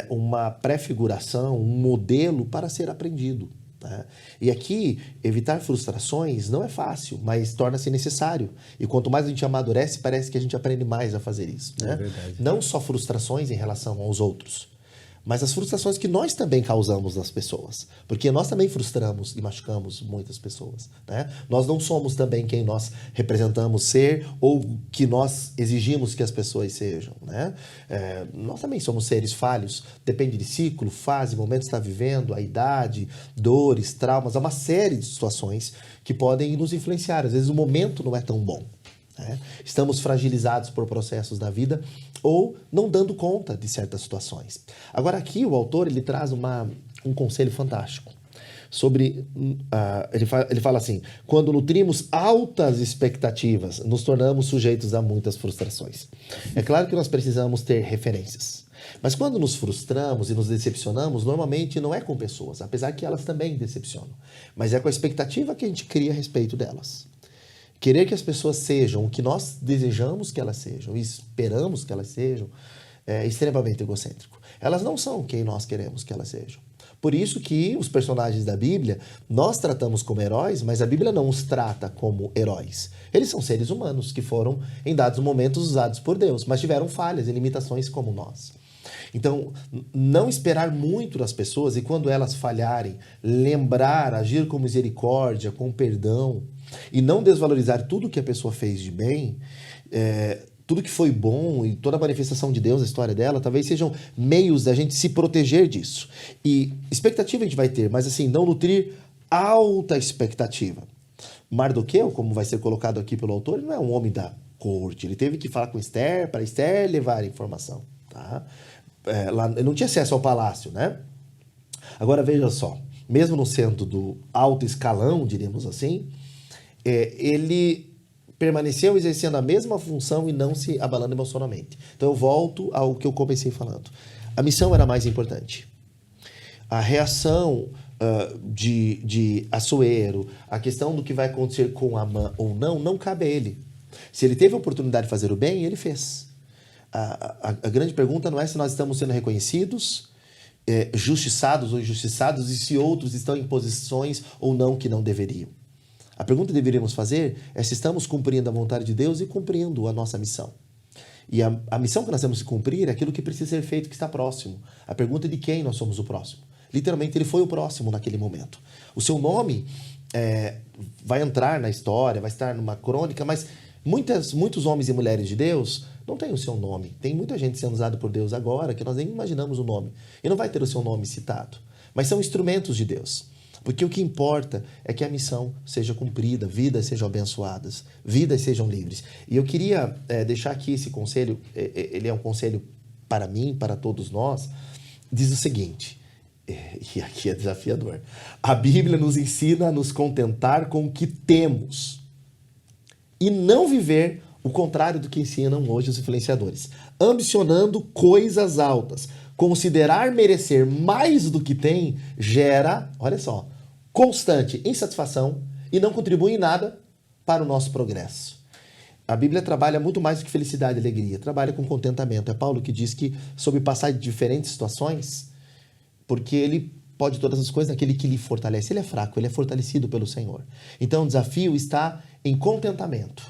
uma prefiguração, um modelo para ser aprendido. Né? E aqui, evitar frustrações não é fácil, mas torna-se necessário. E quanto mais a gente amadurece, parece que a gente aprende mais a fazer isso. Né? Verdade. Não só frustrações em relação aos outros, mas as frustrações que nós também causamos nas pessoas. Porque nós também frustramos e machucamos muitas pessoas. Né? Nós não somos também quem nós representamos ser ou que nós exigimos que as pessoas sejam. Né? Nós também somos seres falhos. Depende de ciclo, fase, momento que está vivendo, a idade, dores, traumas. Há uma série de situações que podem nos influenciar. Às vezes o momento não é tão bom. Né? Estamos fragilizados por processos da vida ou não dando conta de certas situações. Agora aqui o autor ele traz um conselho fantástico sobre, ele fala assim, quando nutrimos altas expectativas, nos tornamos sujeitos a muitas frustrações. É claro que nós precisamos ter referências, mas quando nos frustramos e nos decepcionamos, normalmente não é com pessoas, apesar que elas também decepcionam, mas é com a expectativa que a gente cria a respeito delas. Querer que as pessoas sejam o que nós desejamos que elas sejam e esperamos que elas sejam é extremamente egocêntrico. Elas não são quem nós queremos que elas sejam. Por isso que os personagens da Bíblia, nós tratamos como heróis, mas a Bíblia não os trata como heróis. Eles são seres humanos que foram, em dados momentos, usados por Deus, mas tiveram falhas e limitações como nós. Então, não esperar muito das pessoas e quando elas falharem, lembrar, agir com misericórdia, com perdão, e não desvalorizar tudo que a pessoa fez de bem, tudo que foi bom e toda a manifestação de Deus, a história dela, talvez sejam meios da gente se proteger disso. E expectativa a gente vai ter, mas assim, não nutrir alta expectativa. Mardoqueu, como vai ser colocado aqui pelo autor, ele não é um homem da corte. Ele teve que falar com Esther, para Esther levar a informação. Tá? Lá, ele não tinha acesso ao palácio, né? Agora veja só, mesmo não sendo do alto escalão, diríamos assim, ele permaneceu exercendo a mesma função e não se abalando emocionalmente. Então eu volto ao que eu comecei falando. A missão era mais importante. A reação de Assuero, a questão do que vai acontecer com Amã ou não cabe a ele. Se ele teve a oportunidade de fazer o bem, ele fez. A grande pergunta não é se nós estamos sendo reconhecidos, justiçados ou injustiçados, e se outros estão em posições ou não que não deveriam. A pergunta que deveríamos fazer é se estamos cumprindo a vontade de Deus e cumprindo a nossa missão. E a missão que nós temos que cumprir é aquilo que precisa ser feito que está próximo. A pergunta é de quem nós somos o próximo. Literalmente, ele foi o próximo naquele momento. O seu nome vai entrar na história, vai estar numa crônica, mas muitos homens e mulheres de Deus não têm o seu nome. Tem muita gente sendo usada por Deus agora que nós nem imaginamos o nome. E não vai ter o seu nome citado. Mas são instrumentos de Deus. Porque o que importa é que a missão seja cumprida, vidas sejam abençoadas, vidas sejam livres. E eu queria deixar aqui esse conselho, ele é um conselho para mim, para todos nós, diz o seguinte, e aqui é desafiador, a Bíblia nos ensina a nos contentar com o que temos e não viver o contrário do que ensinam hoje os influenciadores, ambicionando coisas altas. Considerar merecer mais do que tem gera, olha só, constante insatisfação e não contribui em nada para o nosso progresso. A Bíblia trabalha muito mais do que felicidade e alegria, trabalha com contentamento. É Paulo que diz que, sob passar de diferentes situações, porque ele pode todas as coisas naquele que lhe fortalece. Ele é fraco, ele é fortalecido pelo Senhor. Então o desafio está em contentamento,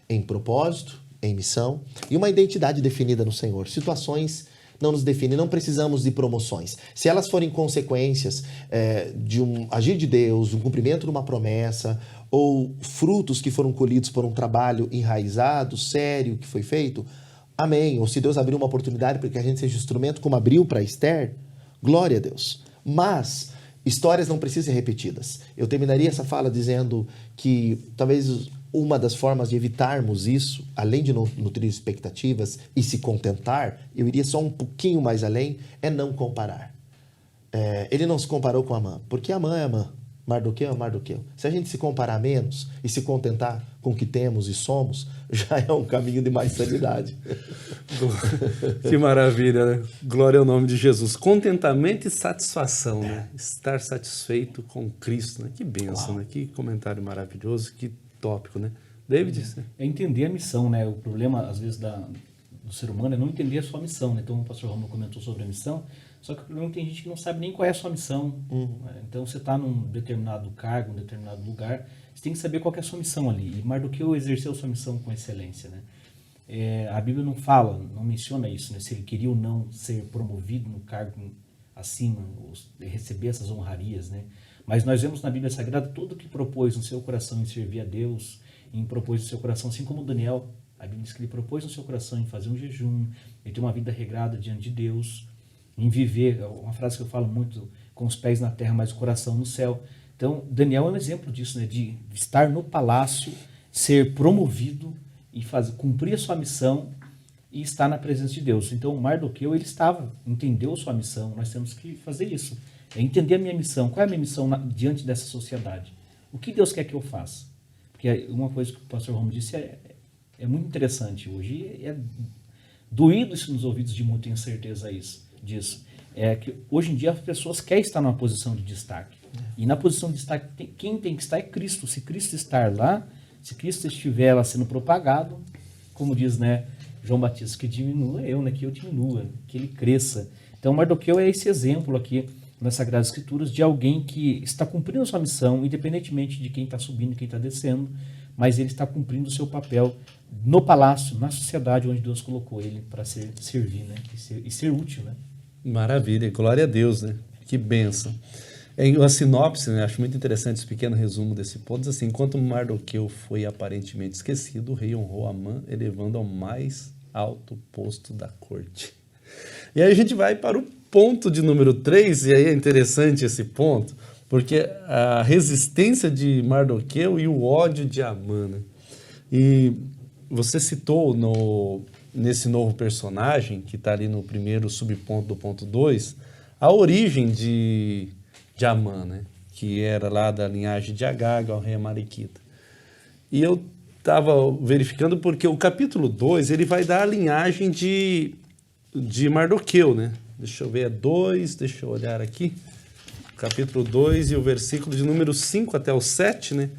em propósito, em missão e uma identidade definida no Senhor. Situações não nos definem, não precisamos de promoções. Se elas forem consequências de um agir de Deus, um cumprimento de uma promessa, ou frutos que foram colhidos por um trabalho enraizado, sério, que foi feito, amém. Ou se Deus abriu uma oportunidade para que a gente seja instrumento, como abriu para Esther, glória a Deus. Mas histórias não precisam ser repetidas. Eu terminaria essa fala dizendo que talvez uma das formas de evitarmos isso, além de nutrir expectativas e se contentar, eu iria só um pouquinho mais além, é não comparar. Ele não se comparou com Amã, porque Amã é Amã. Mardoqueu é Mardoqueu. Se a gente se comparar menos e se contentar com o que temos e somos, já é um caminho de mais sanidade. Que maravilha, né? Glória ao nome de Jesus. Contentamento e satisfação, né? Estar satisfeito com Cristo, né? Que bênção, né? Que comentário maravilhoso, que tópico, né? David? É entender a missão, né? O problema, às vezes, do ser humano é não entender a sua missão, né? Então, o pastor Romulo comentou sobre a missão, só que o problema é que tem gente que não sabe nem qual é a sua missão. Então, você está num determinado cargo, num determinado lugar, você tem que saber qual que é a sua missão ali. E Mardoqueu exerceu sua missão com excelência, né? A Bíblia não fala, não menciona isso, né? Se ele queria ou não ser promovido no cargo acima, ou receber essas honrarias, né? Mas nós vemos na Bíblia Sagrada tudo que propôs no seu coração em servir a Deus, em propôs no seu coração, assim como Daniel, a Bíblia diz que ele propôs no seu coração em fazer um jejum, em ter uma vida regrada diante de Deus, em viver, uma frase que eu falo muito, com os pés na terra, mas o coração no céu. Então, Daniel é um exemplo disso, né? De estar no palácio, ser promovido e cumprir a sua missão e estar na presença de Deus. Então, Mardoqueu, ele entendeu sua missão. Nós temos que fazer isso. É entender a minha missão. Qual é a minha missão diante dessa sociedade? O que Deus quer que eu faça? Porque uma coisa que o pastor Romulo disse é muito interessante. Hoje é doído isso nos ouvidos de muitos, tenho certeza disso. É que hoje em dia as pessoas querem estar numa posição de destaque. E na posição de destaque, quem tem que estar é Cristo. Se Cristo estar lá, se Cristo estiver lá sendo propagado, como diz, né, João Batista, que diminua eu, né, que eu diminua, que ele cresça. Então Mardoqueu é esse exemplo aqui nas Sagradas Escrituras de alguém que está cumprindo a sua missão, independentemente de quem está subindo e quem está descendo, mas ele está cumprindo o seu papel no palácio, na sociedade onde Deus colocou ele para servir, né, e ser útil, né? Maravilha, glória a Deus, né? Que bênção. Em uma sinopse, né, acho muito interessante esse pequeno resumo desse ponto, diz assim: enquanto Mardoqueu foi aparentemente esquecido, o rei honrou Amã, elevando ao mais alto posto da corte. E aí a gente vai para o ponto de número 3, e aí é interessante esse ponto, porque a resistência de Mardoqueu e o ódio de Amã, né? E você citou nesse novo personagem, que está ali no primeiro subponto do ponto 2, a origem de Amã, né? Que era lá da linhagem de Agag, ao rei Amalequita. E eu estava verificando porque o capítulo 2 ele vai dar a linhagem de Mardoqueu, né? Deixa eu ver, deixa eu olhar aqui. Capítulo 2 e o versículo de número 5 até o 7, né?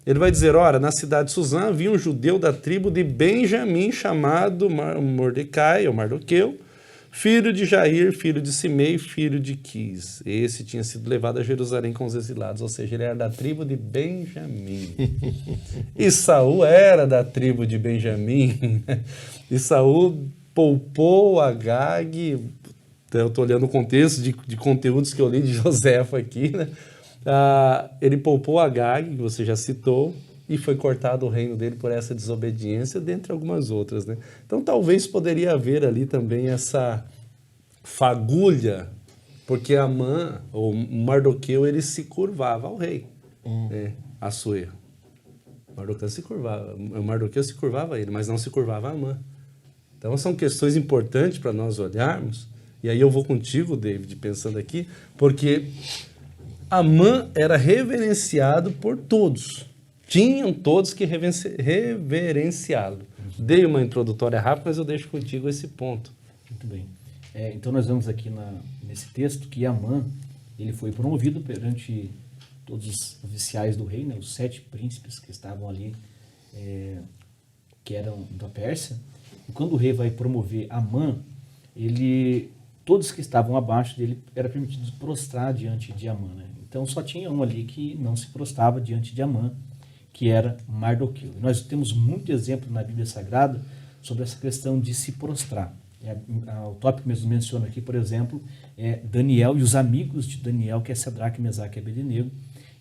Ele vai dizer: ora, na cidade de Suzã havia um judeu da tribo de Benjamim chamado Mordecai, ou Mardoqueu, filho de Jair, filho de Simei, filho de Quis. Esse tinha sido levado a Jerusalém com os exilados, ou seja, ele era da tribo de Benjamim. E Saul era da tribo de Benjamim. E Saul poupou Agag. Eu estou olhando o contexto de conteúdos que eu li de Joséfo aqui, né? Ele poupou Agag, que você já citou, e foi cortado o reino dele por essa desobediência, dentre algumas outras, né? Então talvez poderia haver ali também essa fagulha, porque Amã, ou Mardoqueu, ele se curvava ao rei, Assuero. Mardoqueu se curvava a ele, mas não se curvava a Amã. Então são questões importantes para nós olharmos, e aí eu vou contigo, David, pensando aqui, porque Amã era reverenciado por todos. Tinham todos que reverenciá-lo. Dei uma introdutória rápida, mas eu deixo contigo esse ponto. Muito bem. Então nós vemos aqui nesse texto que Amã, ele foi promovido perante todos os oficiais do rei, né, os 7 príncipes que estavam ali, que eram da Pérsia. E quando o rei vai promover Amã, todos que estavam abaixo dele era permitido prostrar diante de Amã, né? Então só tinha um ali que não se prostrava diante de Amã, que era Mardoqueu. Nós temos muito exemplo na Bíblia Sagrada sobre essa questão de se prostrar. O tópico mesmo menciona aqui, por exemplo, Daniel e os amigos de Daniel, que é Sadraque, Mesaque e Abednego.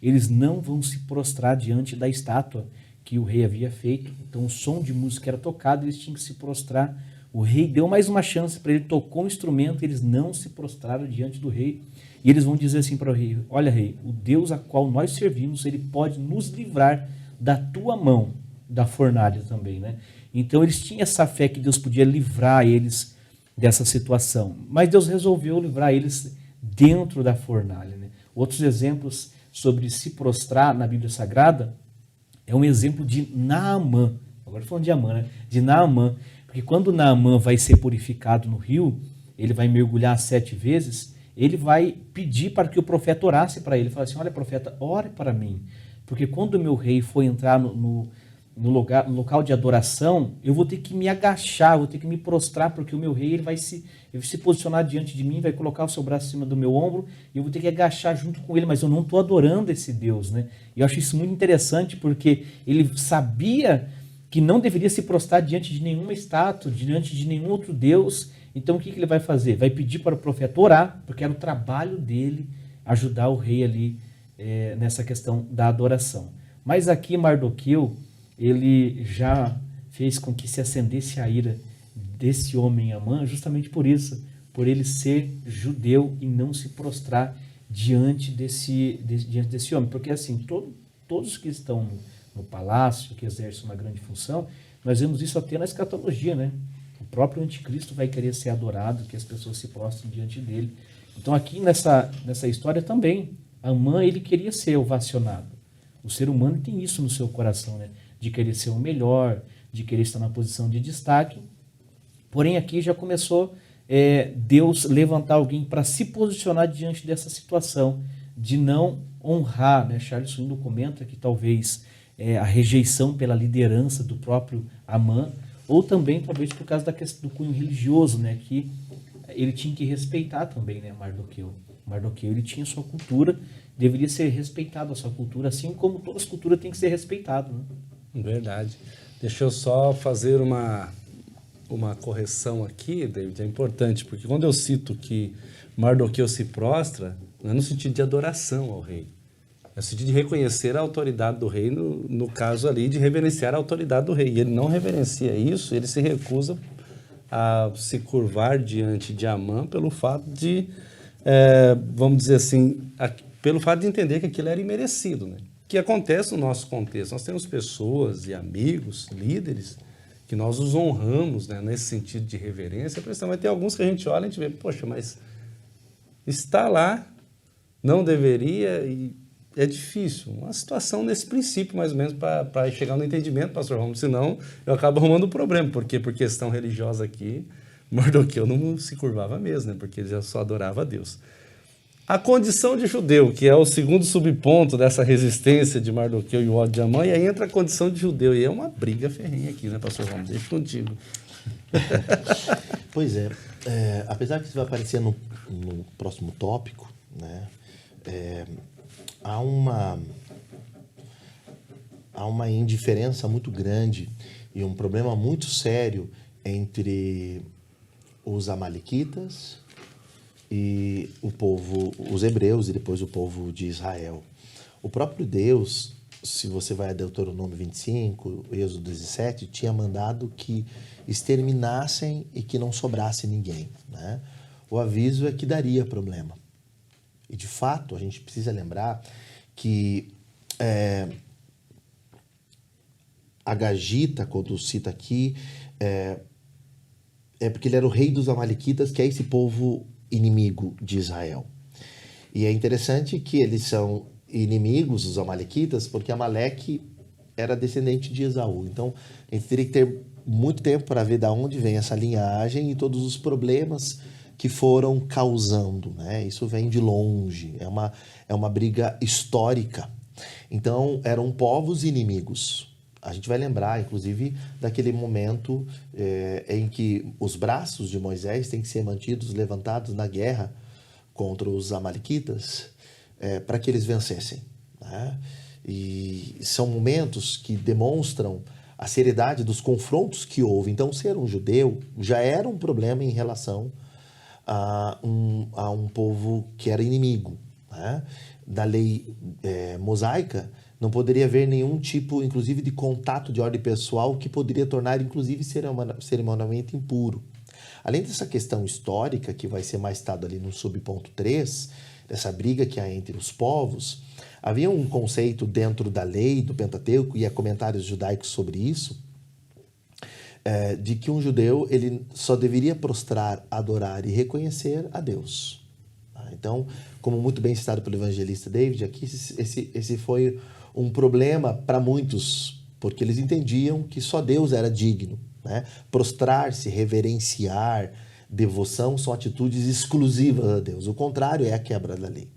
Eles não vão se prostrar diante da estátua que o rei havia feito. Então o som de música era tocado, eles tinham que se prostrar. O rei deu mais uma chance para ele, tocou um instrumento, eles não se prostraram diante do rei. E eles vão dizer assim para o rei: olha, rei, o Deus a qual nós servimos, ele pode nos livrar da tua mão, da fornalha também, né? Então eles tinham essa fé que Deus podia livrar eles dessa situação. Mas Deus resolveu livrar eles dentro da fornalha, né? Outros exemplos sobre se prostrar na Bíblia Sagrada é um exemplo de Naamã. Agora falando de Amã, né? De Naamã. Porque quando Naamã vai ser purificado no rio, ele vai mergulhar 7 vezes, ele vai pedir para que o profeta orasse para ele. Ele fala assim, olha profeta, ore para mim. Porque quando o meu rei for entrar no local de adoração, eu vou ter que me agachar, vou ter que me prostrar, porque o meu rei ele vai se posicionar diante de mim, vai colocar o seu braço em cima do meu ombro, e eu vou ter que agachar junto com ele, mas eu não estou adorando esse Deus, né? E eu acho isso muito interessante, porque ele sabia que não deveria se prostrar diante de nenhuma estátua, diante de nenhum outro Deus. Então o que ele vai fazer? Vai pedir para o profeta orar, porque era o trabalho dele ajudar o rei ali nessa questão da adoração. Mas aqui Mardoqueu, ele já fez com que se acendesse a ira desse homem Amã, justamente por isso, por ele ser judeu e não se prostrar diante desse homem. Porque assim, todos que estão no palácio, que exercem uma grande função, nós vemos isso até na escatologia, né? O próprio anticristo vai querer ser adorado, que as pessoas se prostrem diante dele. Então aqui nessa história também, Amã, ele queria ser ovacionado. O ser humano tem isso no seu coração, né? De querer ser o melhor, de querer estar na posição de destaque. Porém aqui já começou Deus levantar alguém para se posicionar diante dessa situação, de não honrar, né? Charles Swindoll comenta que talvez a rejeição pela liderança do próprio Amã, ou também talvez por causa da questão do cunho religioso, né? Que ele tinha que respeitar também, né? Mardoqueu ele tinha sua cultura, deveria ser respeitado a sua cultura, assim como todas as culturas têm que ser respeitadas, né? Verdade. Deixa eu só fazer uma correção aqui, David, é importante, porque quando eu cito que Mardoqueu se prostra, não é no sentido de adoração ao rei, é no sentido de reconhecer a autoridade do rei, no caso ali, de reverenciar a autoridade do rei. E ele não reverencia isso, ele se recusa a se curvar diante de Amã pelo fato de, vamos dizer assim, pelo fato de entender que aquilo era imerecido, né? Que acontece no nosso contexto. Nós temos pessoas e amigos, líderes, que nós os honramos, né, nesse sentido de reverência, mas tem alguns que a gente olha e a gente vê, poxa, mas está lá, não deveria, e é difícil. Uma situação nesse princípio, mais ou menos, para chegar no entendimento, pastor Romulo, senão eu acabo arrumando um problema, porque por questão religiosa aqui, Mardoqueu não se curvava mesmo, né, porque ele já só adorava a Deus. A condição de judeu, que é o segundo subponto dessa resistência de Mardoqueu e o ódio de Amã, e aí entra a condição de judeu, e é uma briga ferrenha aqui, né, pastor Ramos? Deixa contigo. Pois é, apesar que isso vai aparecer no próximo tópico, né, há uma indiferença muito grande e um problema muito sério entre os amalequitas e o povo, os hebreus e depois o povo de Israel. O próprio Deus, se você vai a Deuteronômio 25, Êxodo 17, tinha mandado que exterminassem e que não sobrasse ninguém, né? O aviso é que daria problema. E de fato, a gente precisa lembrar que Agagita, quando cita aqui, é porque ele era o rei dos amalequitas, que é esse povo inimigo de Israel. E é interessante que eles são inimigos, os amalequitas, porque Amaleque era descendente de Esaú. Então, a gente teria que ter muito tempo para ver de onde vem essa linhagem e todos os problemas que foram causando, né? Isso vem de longe, é uma briga histórica. Então, eram povos inimigos. A gente vai lembrar, inclusive, daquele momento em que os braços de Moisés têm que ser mantidos levantados na guerra contra os amalequitas para que eles vencessem, né? E são momentos que demonstram a seriedade dos confrontos que houve. Então, ser um judeu já era um problema em relação a um povo que era inimigo, né? Da lei mosaica, não poderia haver nenhum tipo, inclusive, de contato de ordem pessoal que poderia tornar, inclusive, cerimonialmente impuro. Além dessa questão histórica, que vai ser mais citado ali no subponto 3, dessa briga que há entre os povos, havia um conceito dentro da lei do Pentateuco, e há comentários judaicos sobre isso, de que um judeu ele só deveria prostrar, adorar e reconhecer a Deus. Então, como muito bem citado pelo evangelista David, aqui esse foi um problema para muitos, porque eles entendiam que só Deus era digno, né? Prostrar-se, reverenciar, devoção são atitudes exclusivas a Deus. O contrário é a quebra da lei.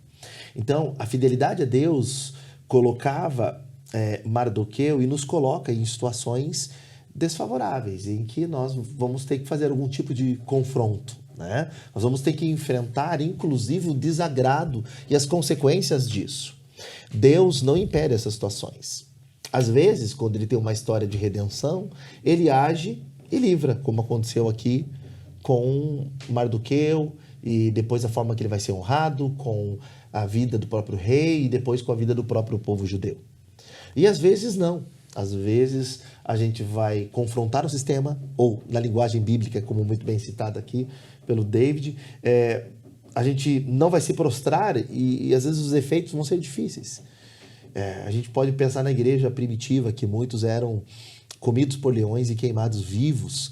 Então, a fidelidade a Deus colocava Mardoqueu e nos coloca em situações desfavoráveis, em que nós vamos ter que fazer algum tipo de confronto, né? Nós vamos ter que enfrentar, inclusive, o desagrado e as consequências disso. Deus não impede essas situações. Às vezes, quando ele tem uma história de redenção, ele age e livra, como aconteceu aqui com Mardoqueu, e depois a forma que ele vai ser honrado, com a vida do próprio rei e depois com a vida do próprio povo judeu. E às vezes não. Às vezes a gente vai confrontar o sistema, ou na linguagem bíblica, como muito bem citado aqui pelo David, a gente não vai se prostrar e às vezes os efeitos vão ser difíceis. A gente pode pensar na igreja primitiva, que muitos eram comidos por leões e queimados vivos.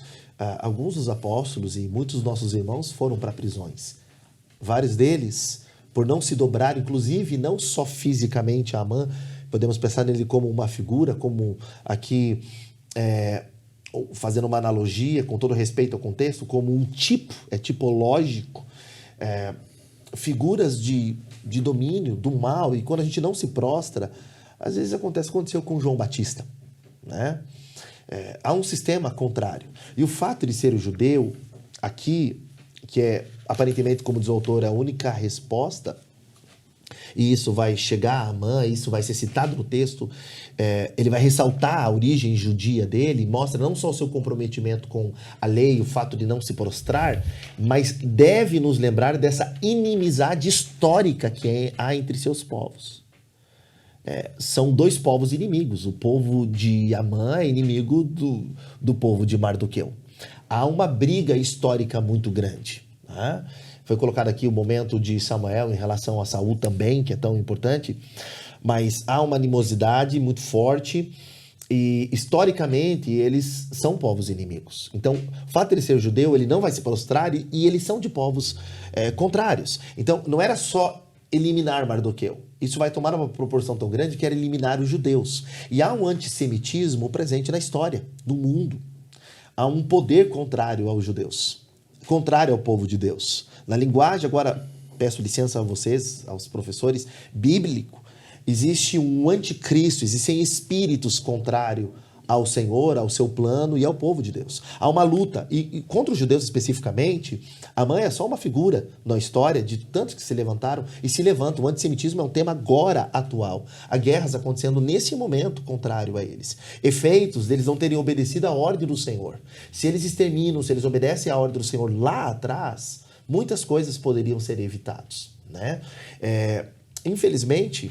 Alguns dos apóstolos e muitos dos nossos irmãos foram para prisões. Vários deles, por não se dobrar, inclusive não só fisicamente a Amã, podemos pensar nele como uma figura, como aqui, fazendo uma analogia, com todo respeito ao contexto, como um tipo, tipológico, figuras de domínio, do mal, e quando a gente não se prostra, às vezes aconteceu com João Batista, né? Há um sistema contrário. E o fato de ser o judeu, aqui, que é aparentemente, como diz o autor, a única resposta, e isso vai chegar a Amã, isso vai ser citado no texto, ele vai ressaltar a origem judia dele, mostra não só o seu comprometimento com a lei, o fato de não se prostrar, mas deve nos lembrar dessa inimizade histórica que há entre seus povos. São dois povos inimigos. O povo de Amã é inimigo do povo de Mardoqueu. Há uma briga histórica muito grande, né? Foi colocado aqui o momento de Samuel em relação a Saul também, que é tão importante, mas há uma animosidade muito forte e, historicamente, eles são povos inimigos. Então, o fato de ele ser judeu, ele não vai se prostrar e eles são de povos contrários. Então, não era só eliminar Mardoqueu. Isso vai tomar uma proporção tão grande que era eliminar os judeus. E há um antissemitismo presente na história do mundo. Há um poder contrário aos judeus, contrário ao povo de Deus. Na linguagem, agora peço licença a vocês, aos professores, bíblico, existe um anticristo, existem espíritos contrários ao Senhor, ao seu plano e ao povo de Deus. Há uma luta, e contra os judeus especificamente, Amã é só uma figura na história de tantos que se levantaram e se levantam. O antissemitismo é um tema agora atual. Há guerras acontecendo nesse momento contrário a eles. Efeitos deles não terem obedecido à ordem do Senhor. Se eles exterminam, se eles obedecem à ordem do Senhor lá atrás, muitas coisas poderiam ser evitadas, né? Infelizmente,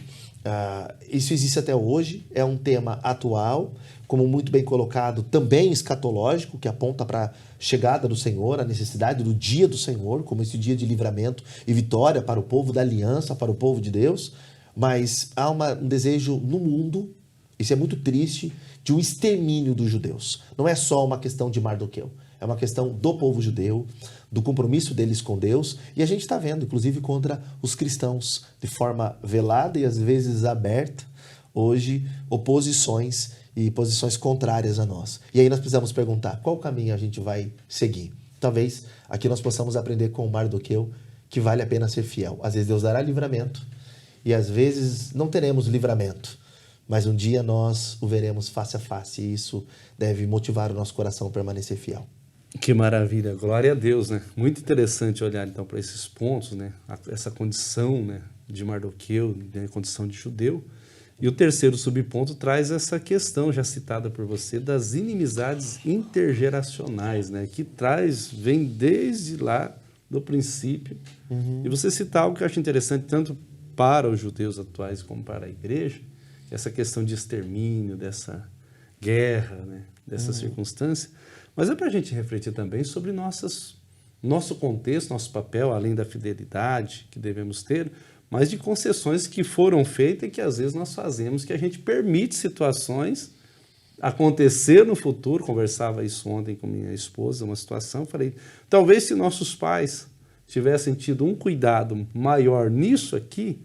isso existe até hoje, é um tema atual, como muito bem colocado, também escatológico, que aponta para a chegada do Senhor, a necessidade do dia do Senhor, como esse dia de livramento e vitória para o povo da aliança, para o povo de Deus, mas há um desejo no mundo, isso é muito triste, de um extermínio dos judeus. Não é só uma questão de Mardoqueu, é uma questão do povo judeu, do compromisso deles com Deus, e a gente está vendo, inclusive, contra os cristãos, de forma velada e às vezes aberta, hoje, oposições e posições contrárias a nós. E aí nós precisamos perguntar, qual caminho a gente vai seguir? Talvez aqui nós possamos aprender com o Mardoqueu que vale a pena ser fiel. Às vezes Deus dará livramento, e às vezes não teremos livramento, mas um dia nós o veremos face a face, e isso deve motivar o nosso coração a permanecer fiel. Que maravilha, glória a Deus, né? Muito interessante olhar então para esses pontos, né? Essa condição, né, de Mardoqueu, né, condição de judeu. E o terceiro subponto traz essa questão já citada por você das inimizades intergeracionais, né? Que vem desde lá do princípio. E você citar algo que eu acho interessante tanto para os judeus atuais como para a igreja, essa questão de extermínio, dessa guerra, né? Dessa circunstância. Mas é para a gente refletir também sobre nosso contexto, nosso papel, além da fidelidade que devemos ter, mas de concessões que foram feitas e que às vezes nós fazemos, que a gente permite situações acontecer no futuro. Conversava isso ontem com minha esposa, uma situação, falei, talvez se nossos pais tivessem tido um cuidado maior nisso aqui,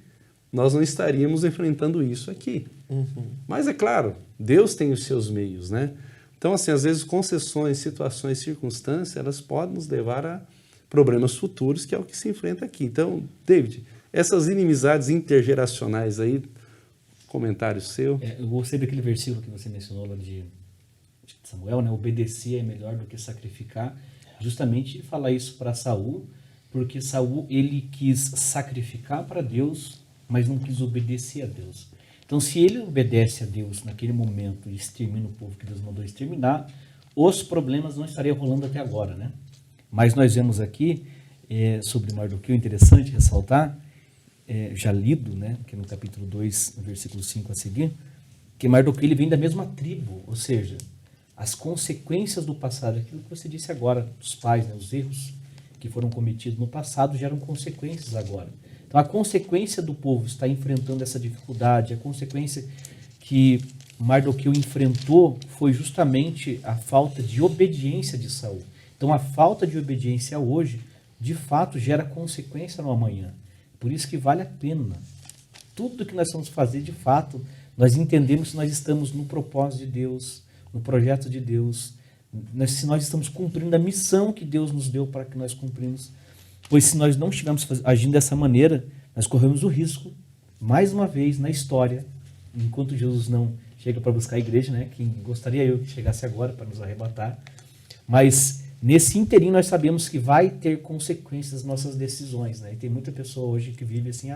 nós não estaríamos enfrentando isso aqui. Mas é claro, Deus tem os seus meios, né? Então, assim, às vezes concessões, situações, circunstâncias, elas podem nos levar a problemas futuros, que é o que se enfrenta aqui. Então, David, essas inimizades intergeracionais aí, comentário seu. Eu gostei daquele versículo que você mencionou lá de Samuel, né? Obedecer é melhor do que sacrificar. Justamente falar isso para Saul, porque Saul ele quis sacrificar para Deus, mas não quis obedecer a Deus. Então, se ele obedece a Deus naquele momento e extermina o povo que Deus mandou exterminar, os problemas não estariam rolando até agora, né? Mas nós vemos aqui sobre Mardoqueu, interessante ressaltar, já lido, né, que no capítulo 2, no versículo 5 a seguir, que Mardoqueu ele vem da mesma tribo, ou seja, as consequências do passado, aquilo que você disse agora, dos pais, né, os erros que foram cometidos no passado geram consequências agora. Então a consequência do povo estar enfrentando essa dificuldade, a consequência que Mardoqueu enfrentou foi justamente a falta de obediência de Saul. Então a falta de obediência hoje, de fato, gera consequência no amanhã. Por isso que vale a pena. Tudo que nós vamos fazer, de fato, nós entendemos que nós estamos no propósito de Deus, no projeto de Deus, se nós estamos cumprindo a missão que Deus nos deu para que nós cumprimos. Pois se nós não estivermos agindo dessa maneira, nós corremos o risco, mais uma vez, na história, enquanto Jesus não chega para buscar a igreja, né? Quem gostaria eu que chegasse agora para nos arrebatar, mas nesse inteirinho nós sabemos que vai ter consequências nas nossas decisões, né? E tem muita pessoa hoje que vive assim,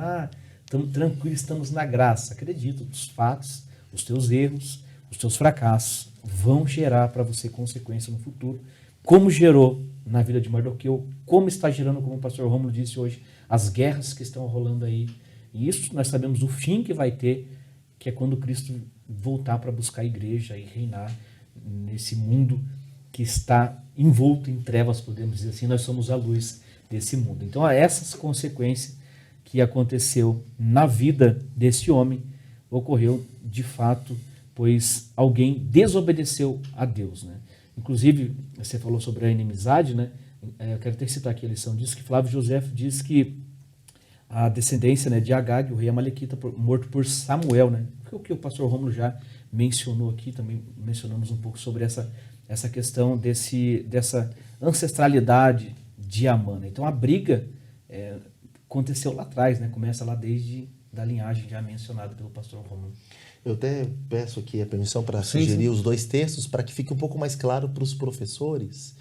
estamos tranquilos, estamos na graça. Acredito, os fatos, os teus erros, os teus fracassos vão gerar para você consequência no futuro, como gerou na vida de Mardoqueu, como está gerando, como o pastor Rômulo disse hoje, as guerras que estão rolando aí. E isso nós sabemos o fim que vai ter, que é quando Cristo voltar para buscar a igreja e reinar nesse mundo que está envolto em trevas, podemos dizer assim. Nós somos a luz desse mundo. Então, essas consequências que aconteceu na vida desse homem ocorreu de fato, pois alguém desobedeceu a Deus, né? Inclusive, você falou sobre a inimizade, né? Eu quero até citar aqui a lição disso, que Flávio José diz que a descendência, né, de Agag, o rei amalequita, morto por Samuel, né? O que o pastor Rômulo já mencionou aqui, também mencionamos um pouco sobre essa questão dessa ancestralidade de Amã, né? Então a briga aconteceu lá atrás, né? Começa lá desde da linhagem já mencionada pelo pastor Rômulo. Eu até peço aqui a permissão para sugerir os dois textos para que fique um pouco mais claro para os professores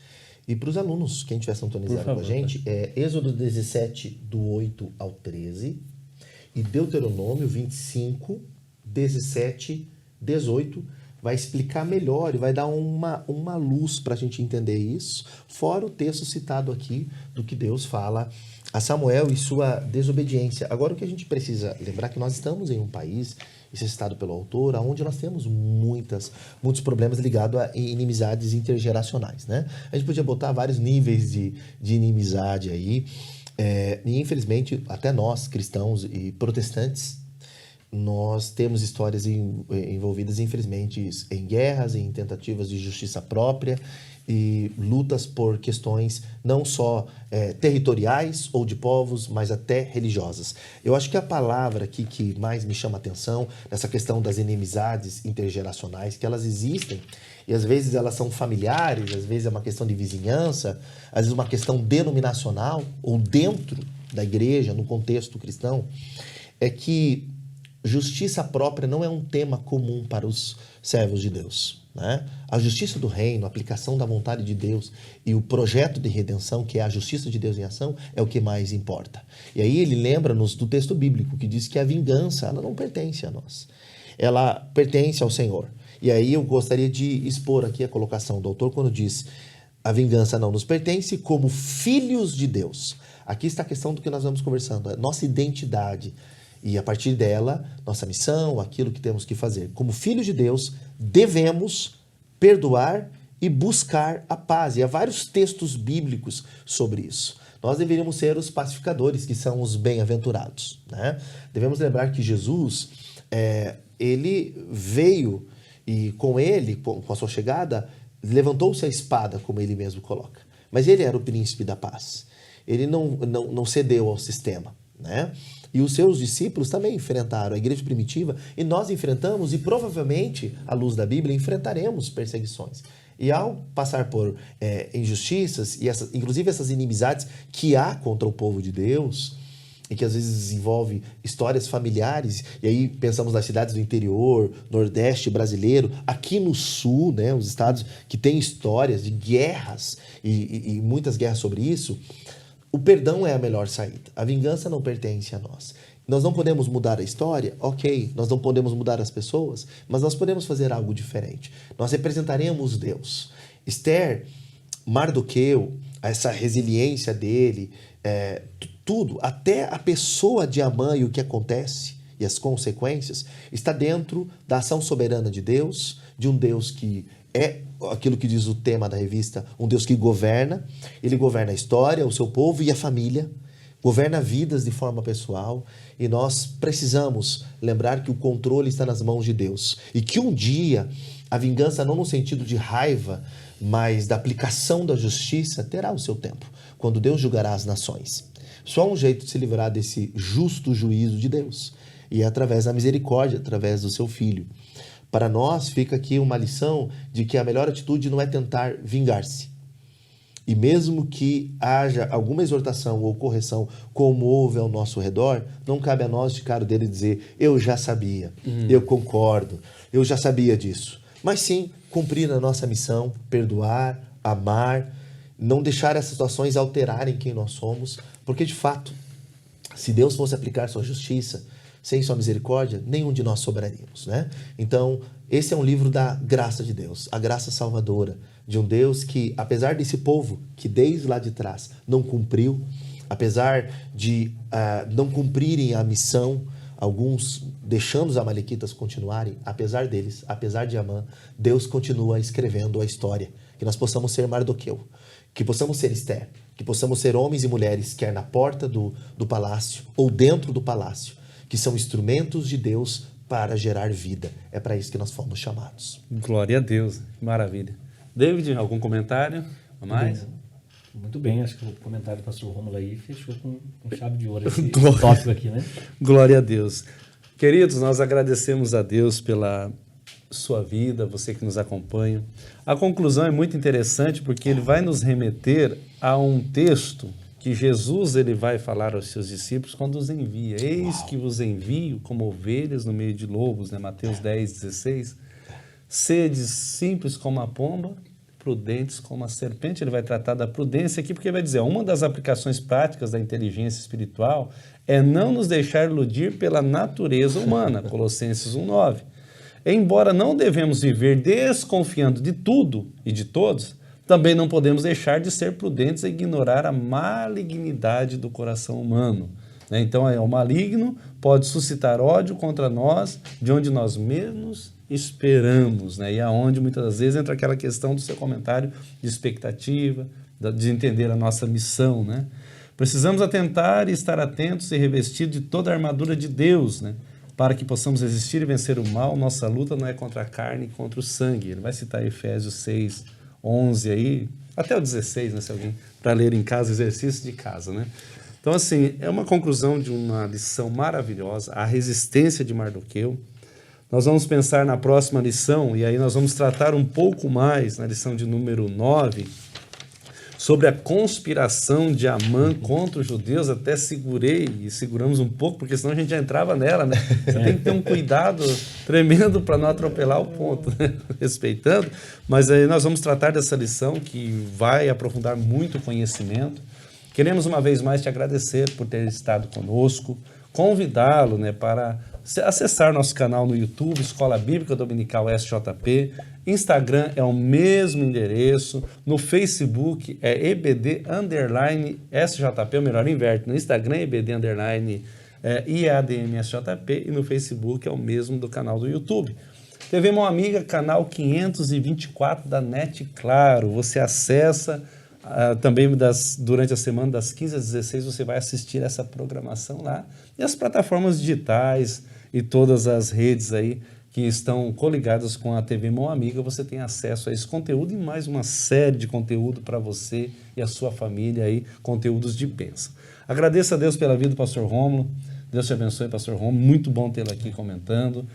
e para os alunos, quem estiver sintonizado com a gente. Êxodo 17, do 8 ao 13 e Deuteronômio 25, 17, 18. Vai explicar melhor e vai dar uma luz para a gente entender isso, fora o texto citado aqui do que Deus fala a Samuel e sua desobediência. Agora, o que a gente precisa lembrar é que nós estamos em um país, isso é citado pelo autor, onde nós temos muitos problemas ligados a inimizades intergeracionais, né? A gente podia botar vários níveis de inimizade aí, e infelizmente até nós, cristãos e protestantes, nós temos histórias envolvidas, infelizmente, em guerras, em tentativas de justiça própria e lutas por questões não só territoriais ou de povos, mas até religiosas. Eu acho que a palavra aqui que mais me chama a atenção nessa questão das inimizades intergeracionais, que elas existem, e às vezes elas são familiares, às vezes é uma questão de vizinhança, às vezes uma questão denominacional, ou dentro da igreja, no contexto cristão, é que justiça própria não é um tema comum para os servos de Deus, né? A justiça do reino, a aplicação da vontade de Deus e o projeto de redenção, que é a justiça de Deus em ação, é o que mais importa. E aí ele lembra-nos do texto bíblico, que diz que a vingança, ela não pertence a nós. Ela pertence ao Senhor. E aí eu gostaria de expor aqui a colocação do autor quando diz: a vingança não nos pertence como filhos de Deus. Aqui está a questão do que nós vamos conversando, a nossa identidade. E a partir dela, nossa missão, aquilo que temos que fazer. Como filhos de Deus, devemos perdoar e buscar a paz. E há vários textos bíblicos sobre isso. Nós deveríamos ser os pacificadores, que são os bem-aventurados, né? Devemos lembrar que Jesus, ele veio e com ele, com a sua chegada, levantou-se a espada, como ele mesmo coloca. Mas ele era o príncipe da paz. ele não cedeu ao sistema, né? E os seus discípulos também enfrentaram a igreja primitiva, e nós enfrentamos, e provavelmente, à luz da Bíblia, enfrentaremos perseguições. E ao passar por injustiças, e inclusive essas inimizades que há contra o povo de Deus, e que às vezes desenvolve histórias familiares, e aí pensamos nas cidades do interior, nordeste brasileiro, aqui no sul, né, os estados que têm histórias de guerras, e muitas guerras sobre isso, o perdão é a melhor saída. A vingança não pertence a nós. Nós não podemos mudar a história, ok. Nós não podemos mudar as pessoas, mas nós podemos fazer algo diferente. Nós representaremos Deus. Esther, Mardoqueu, essa resiliência dele, tudo, até a pessoa de Amã e o que acontece e as consequências, está dentro da ação soberana de Deus, de um Deus que é aquilo que diz o tema da revista, um Deus que governa. Ele governa a história, o seu povo e a família, governa vidas de forma pessoal, e nós precisamos lembrar que o controle está nas mãos de Deus, e que um dia a vingança, não no sentido de raiva, mas da aplicação da justiça, terá o seu tempo, quando Deus julgará as nações. Só um jeito de se livrar desse justo juízo de Deus, e é através da misericórdia, através do seu Filho. Para nós fica aqui uma lição de que a melhor atitude não é tentar vingar-se. E mesmo que haja alguma exortação ou correção, como houve ao nosso redor, não cabe a nós esticar o dedo e dizer, eu já sabia, eu concordo, eu já sabia disso. Mas sim, cumprir a nossa missão, perdoar, amar, não deixar essas situações alterarem quem nós somos, porque de fato, se Deus fosse aplicar sua justiça, sem sua misericórdia, nenhum de nós sobraríamos, né? Então, esse é um livro da graça de Deus, a graça salvadora, de um Deus que, apesar desse povo que desde lá de trás não cumpriu, apesar de não cumprirem a missão, alguns deixando os amalequitas continuarem, apesar deles, apesar de Amã, Deus continua escrevendo a história. Que nós possamos ser Mardoqueu, que possamos ser Esther, que possamos ser homens e mulheres, quer na porta do palácio ou dentro do palácio, que são instrumentos de Deus para gerar vida. É para isso que nós fomos chamados. Glória a Deus, maravilha. David, algum comentário a mais? Muito bem, acho que o comentário do pastor Rômulo aí fechou com chave de ouro esse tópico aqui, né? Glória a Deus. Queridos, nós agradecemos a Deus pela sua vida, você que nos acompanha. A conclusão é muito interessante porque ele vai nos remeter a um texto que Jesus ele vai falar aos seus discípulos quando os envia. Eis que vos envio como ovelhas no meio de lobos, né? Mateus 10:16. Sedes simples como a pomba, prudentes como a serpente. Ele vai tratar da prudência aqui, porque ele vai dizer, uma das aplicações práticas da inteligência espiritual é não nos deixar iludir pela natureza humana, Colossenses 1:9. Embora não devemos viver desconfiando de tudo e de todos, também não podemos deixar de ser prudentes e ignorar a malignidade do coração humano. Então, o maligno pode suscitar ódio contra nós, de onde nós mesmos esperamos, e aonde muitas das vezes entra aquela questão do seu comentário de expectativa, de entender a nossa missão. Precisamos atentar e estar atentos e revestidos de toda a armadura de Deus, para que possamos resistir e vencer o mal. Nossa luta não é contra a carne e contra o sangue. Ele vai citar Efésios 6:11 aí, até o 16, se alguém, para ler em casa, exercício de casa, Então, assim, é uma conclusão de uma lição maravilhosa, a resistência de Mardoqueu. Nós vamos pensar na próxima lição, e aí nós vamos tratar um pouco mais, na lição de número 9, sobre a conspiração de Amã contra os judeus. Até seguramos um pouco, porque senão a gente já entrava nela, Você tem que ter um cuidado tremendo para não atropelar o ponto, respeitando. Mas aí nós vamos tratar dessa lição que vai aprofundar muito o conhecimento. Queremos uma vez mais te agradecer por ter estado conosco, convidá-lo para acessar nosso canal no YouTube, Escola Bíblica Dominical SJP. Instagram é o mesmo endereço. No Facebook é EBD_SJP, ou melhor, inverte. No Instagram é EBD_IADMSJP e no Facebook é o mesmo do canal do YouTube. TV Mão Amiga, canal 524 da NET Claro. Você acessa também durante a semana, das 15 às 16, você vai assistir essa programação lá. E as plataformas digitais e todas as redes aí que estão coligadas com a TV Mão Amiga, você tem acesso a esse conteúdo e mais uma série de conteúdo para você e a sua família aí, conteúdos de bênção. Agradeço a Deus pela vida do pastor Rômulo. Deus te abençoe, pastor Rômulo. Muito bom tê-lo aqui comentando.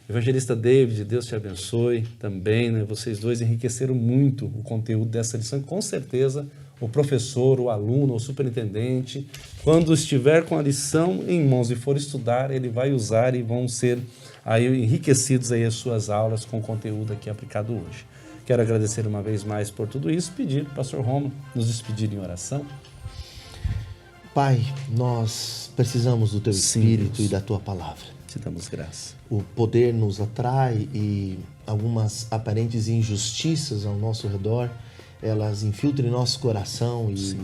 Evangelista David, Deus te abençoe também, né? Vocês dois enriqueceram muito o conteúdo dessa lição. Com certeza, o professor, o aluno, o superintendente, quando estiver com a lição em mãos e for estudar, ele vai usar e vão ser aí enriquecidos aí as suas aulas com o conteúdo aqui aplicado hoje. Quero agradecer uma vez mais por tudo isso, pedir para o pastor Rômulo nos despedir em oração. Pai, nós precisamos do Teu Espírito e da Tua Palavra. Te damos graça. O poder nos atrai e algumas aparentes injustiças ao nosso redor, elas infiltram em nosso coração e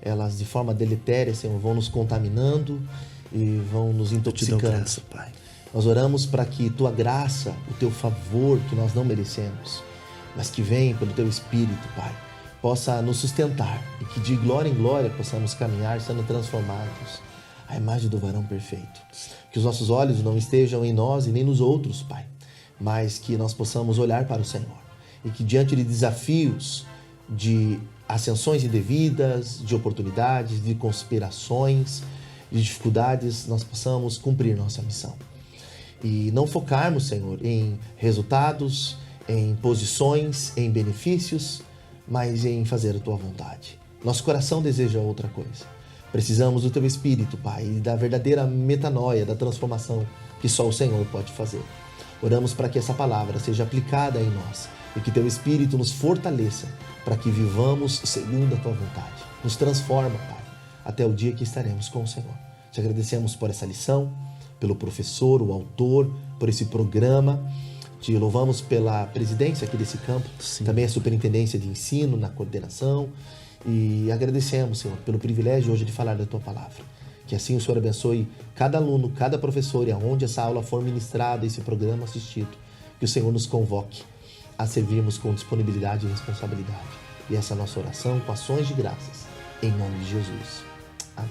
elas de forma deletéria, Senhor, vão nos contaminando e vão nos intoxicando. Te dou graça, Pai. Nós oramos para que Tua graça, o Teu favor que nós não merecemos, mas que vem pelo Teu Espírito, Pai, possa nos sustentar e que de glória em glória possamos caminhar sendo transformados à imagem do varão perfeito. Que os nossos olhos não estejam em nós e nem nos outros, Pai, mas que nós possamos olhar para o Senhor e que diante de desafios, de ascensões indevidas, de oportunidades, de conspirações, de dificuldades, nós possamos cumprir nossa missão. E não focarmos, Senhor, em resultados, em posições, em benefícios, mas em fazer a Tua vontade. Nosso coração deseja outra coisa. Precisamos do Teu Espírito, Pai, e da verdadeira metanoia, da transformação que só o Senhor pode fazer. Oramos para que essa palavra seja aplicada em nós e que Teu Espírito nos fortaleça para que vivamos segundo a Tua vontade. Nos transforma, Pai, até o dia que estaremos com o Senhor. Te agradecemos por essa lição, pelo professor, o autor, por esse programa. Te louvamos pela presidência aqui desse campo, também a superintendência de ensino, na coordenação. E agradecemos, Senhor, pelo privilégio hoje de falar da Tua palavra. Que assim o Senhor abençoe cada aluno, cada professor, e aonde essa aula for ministrada, esse programa assistido, que o Senhor nos convoque a servirmos com disponibilidade e responsabilidade. E essa é a nossa oração com ações de graças, em nome de Jesus. Amém.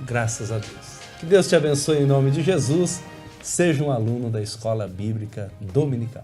Graças a Deus. Que Deus te abençoe em nome de Jesus. Seja um aluno da Escola Bíblica Dominical.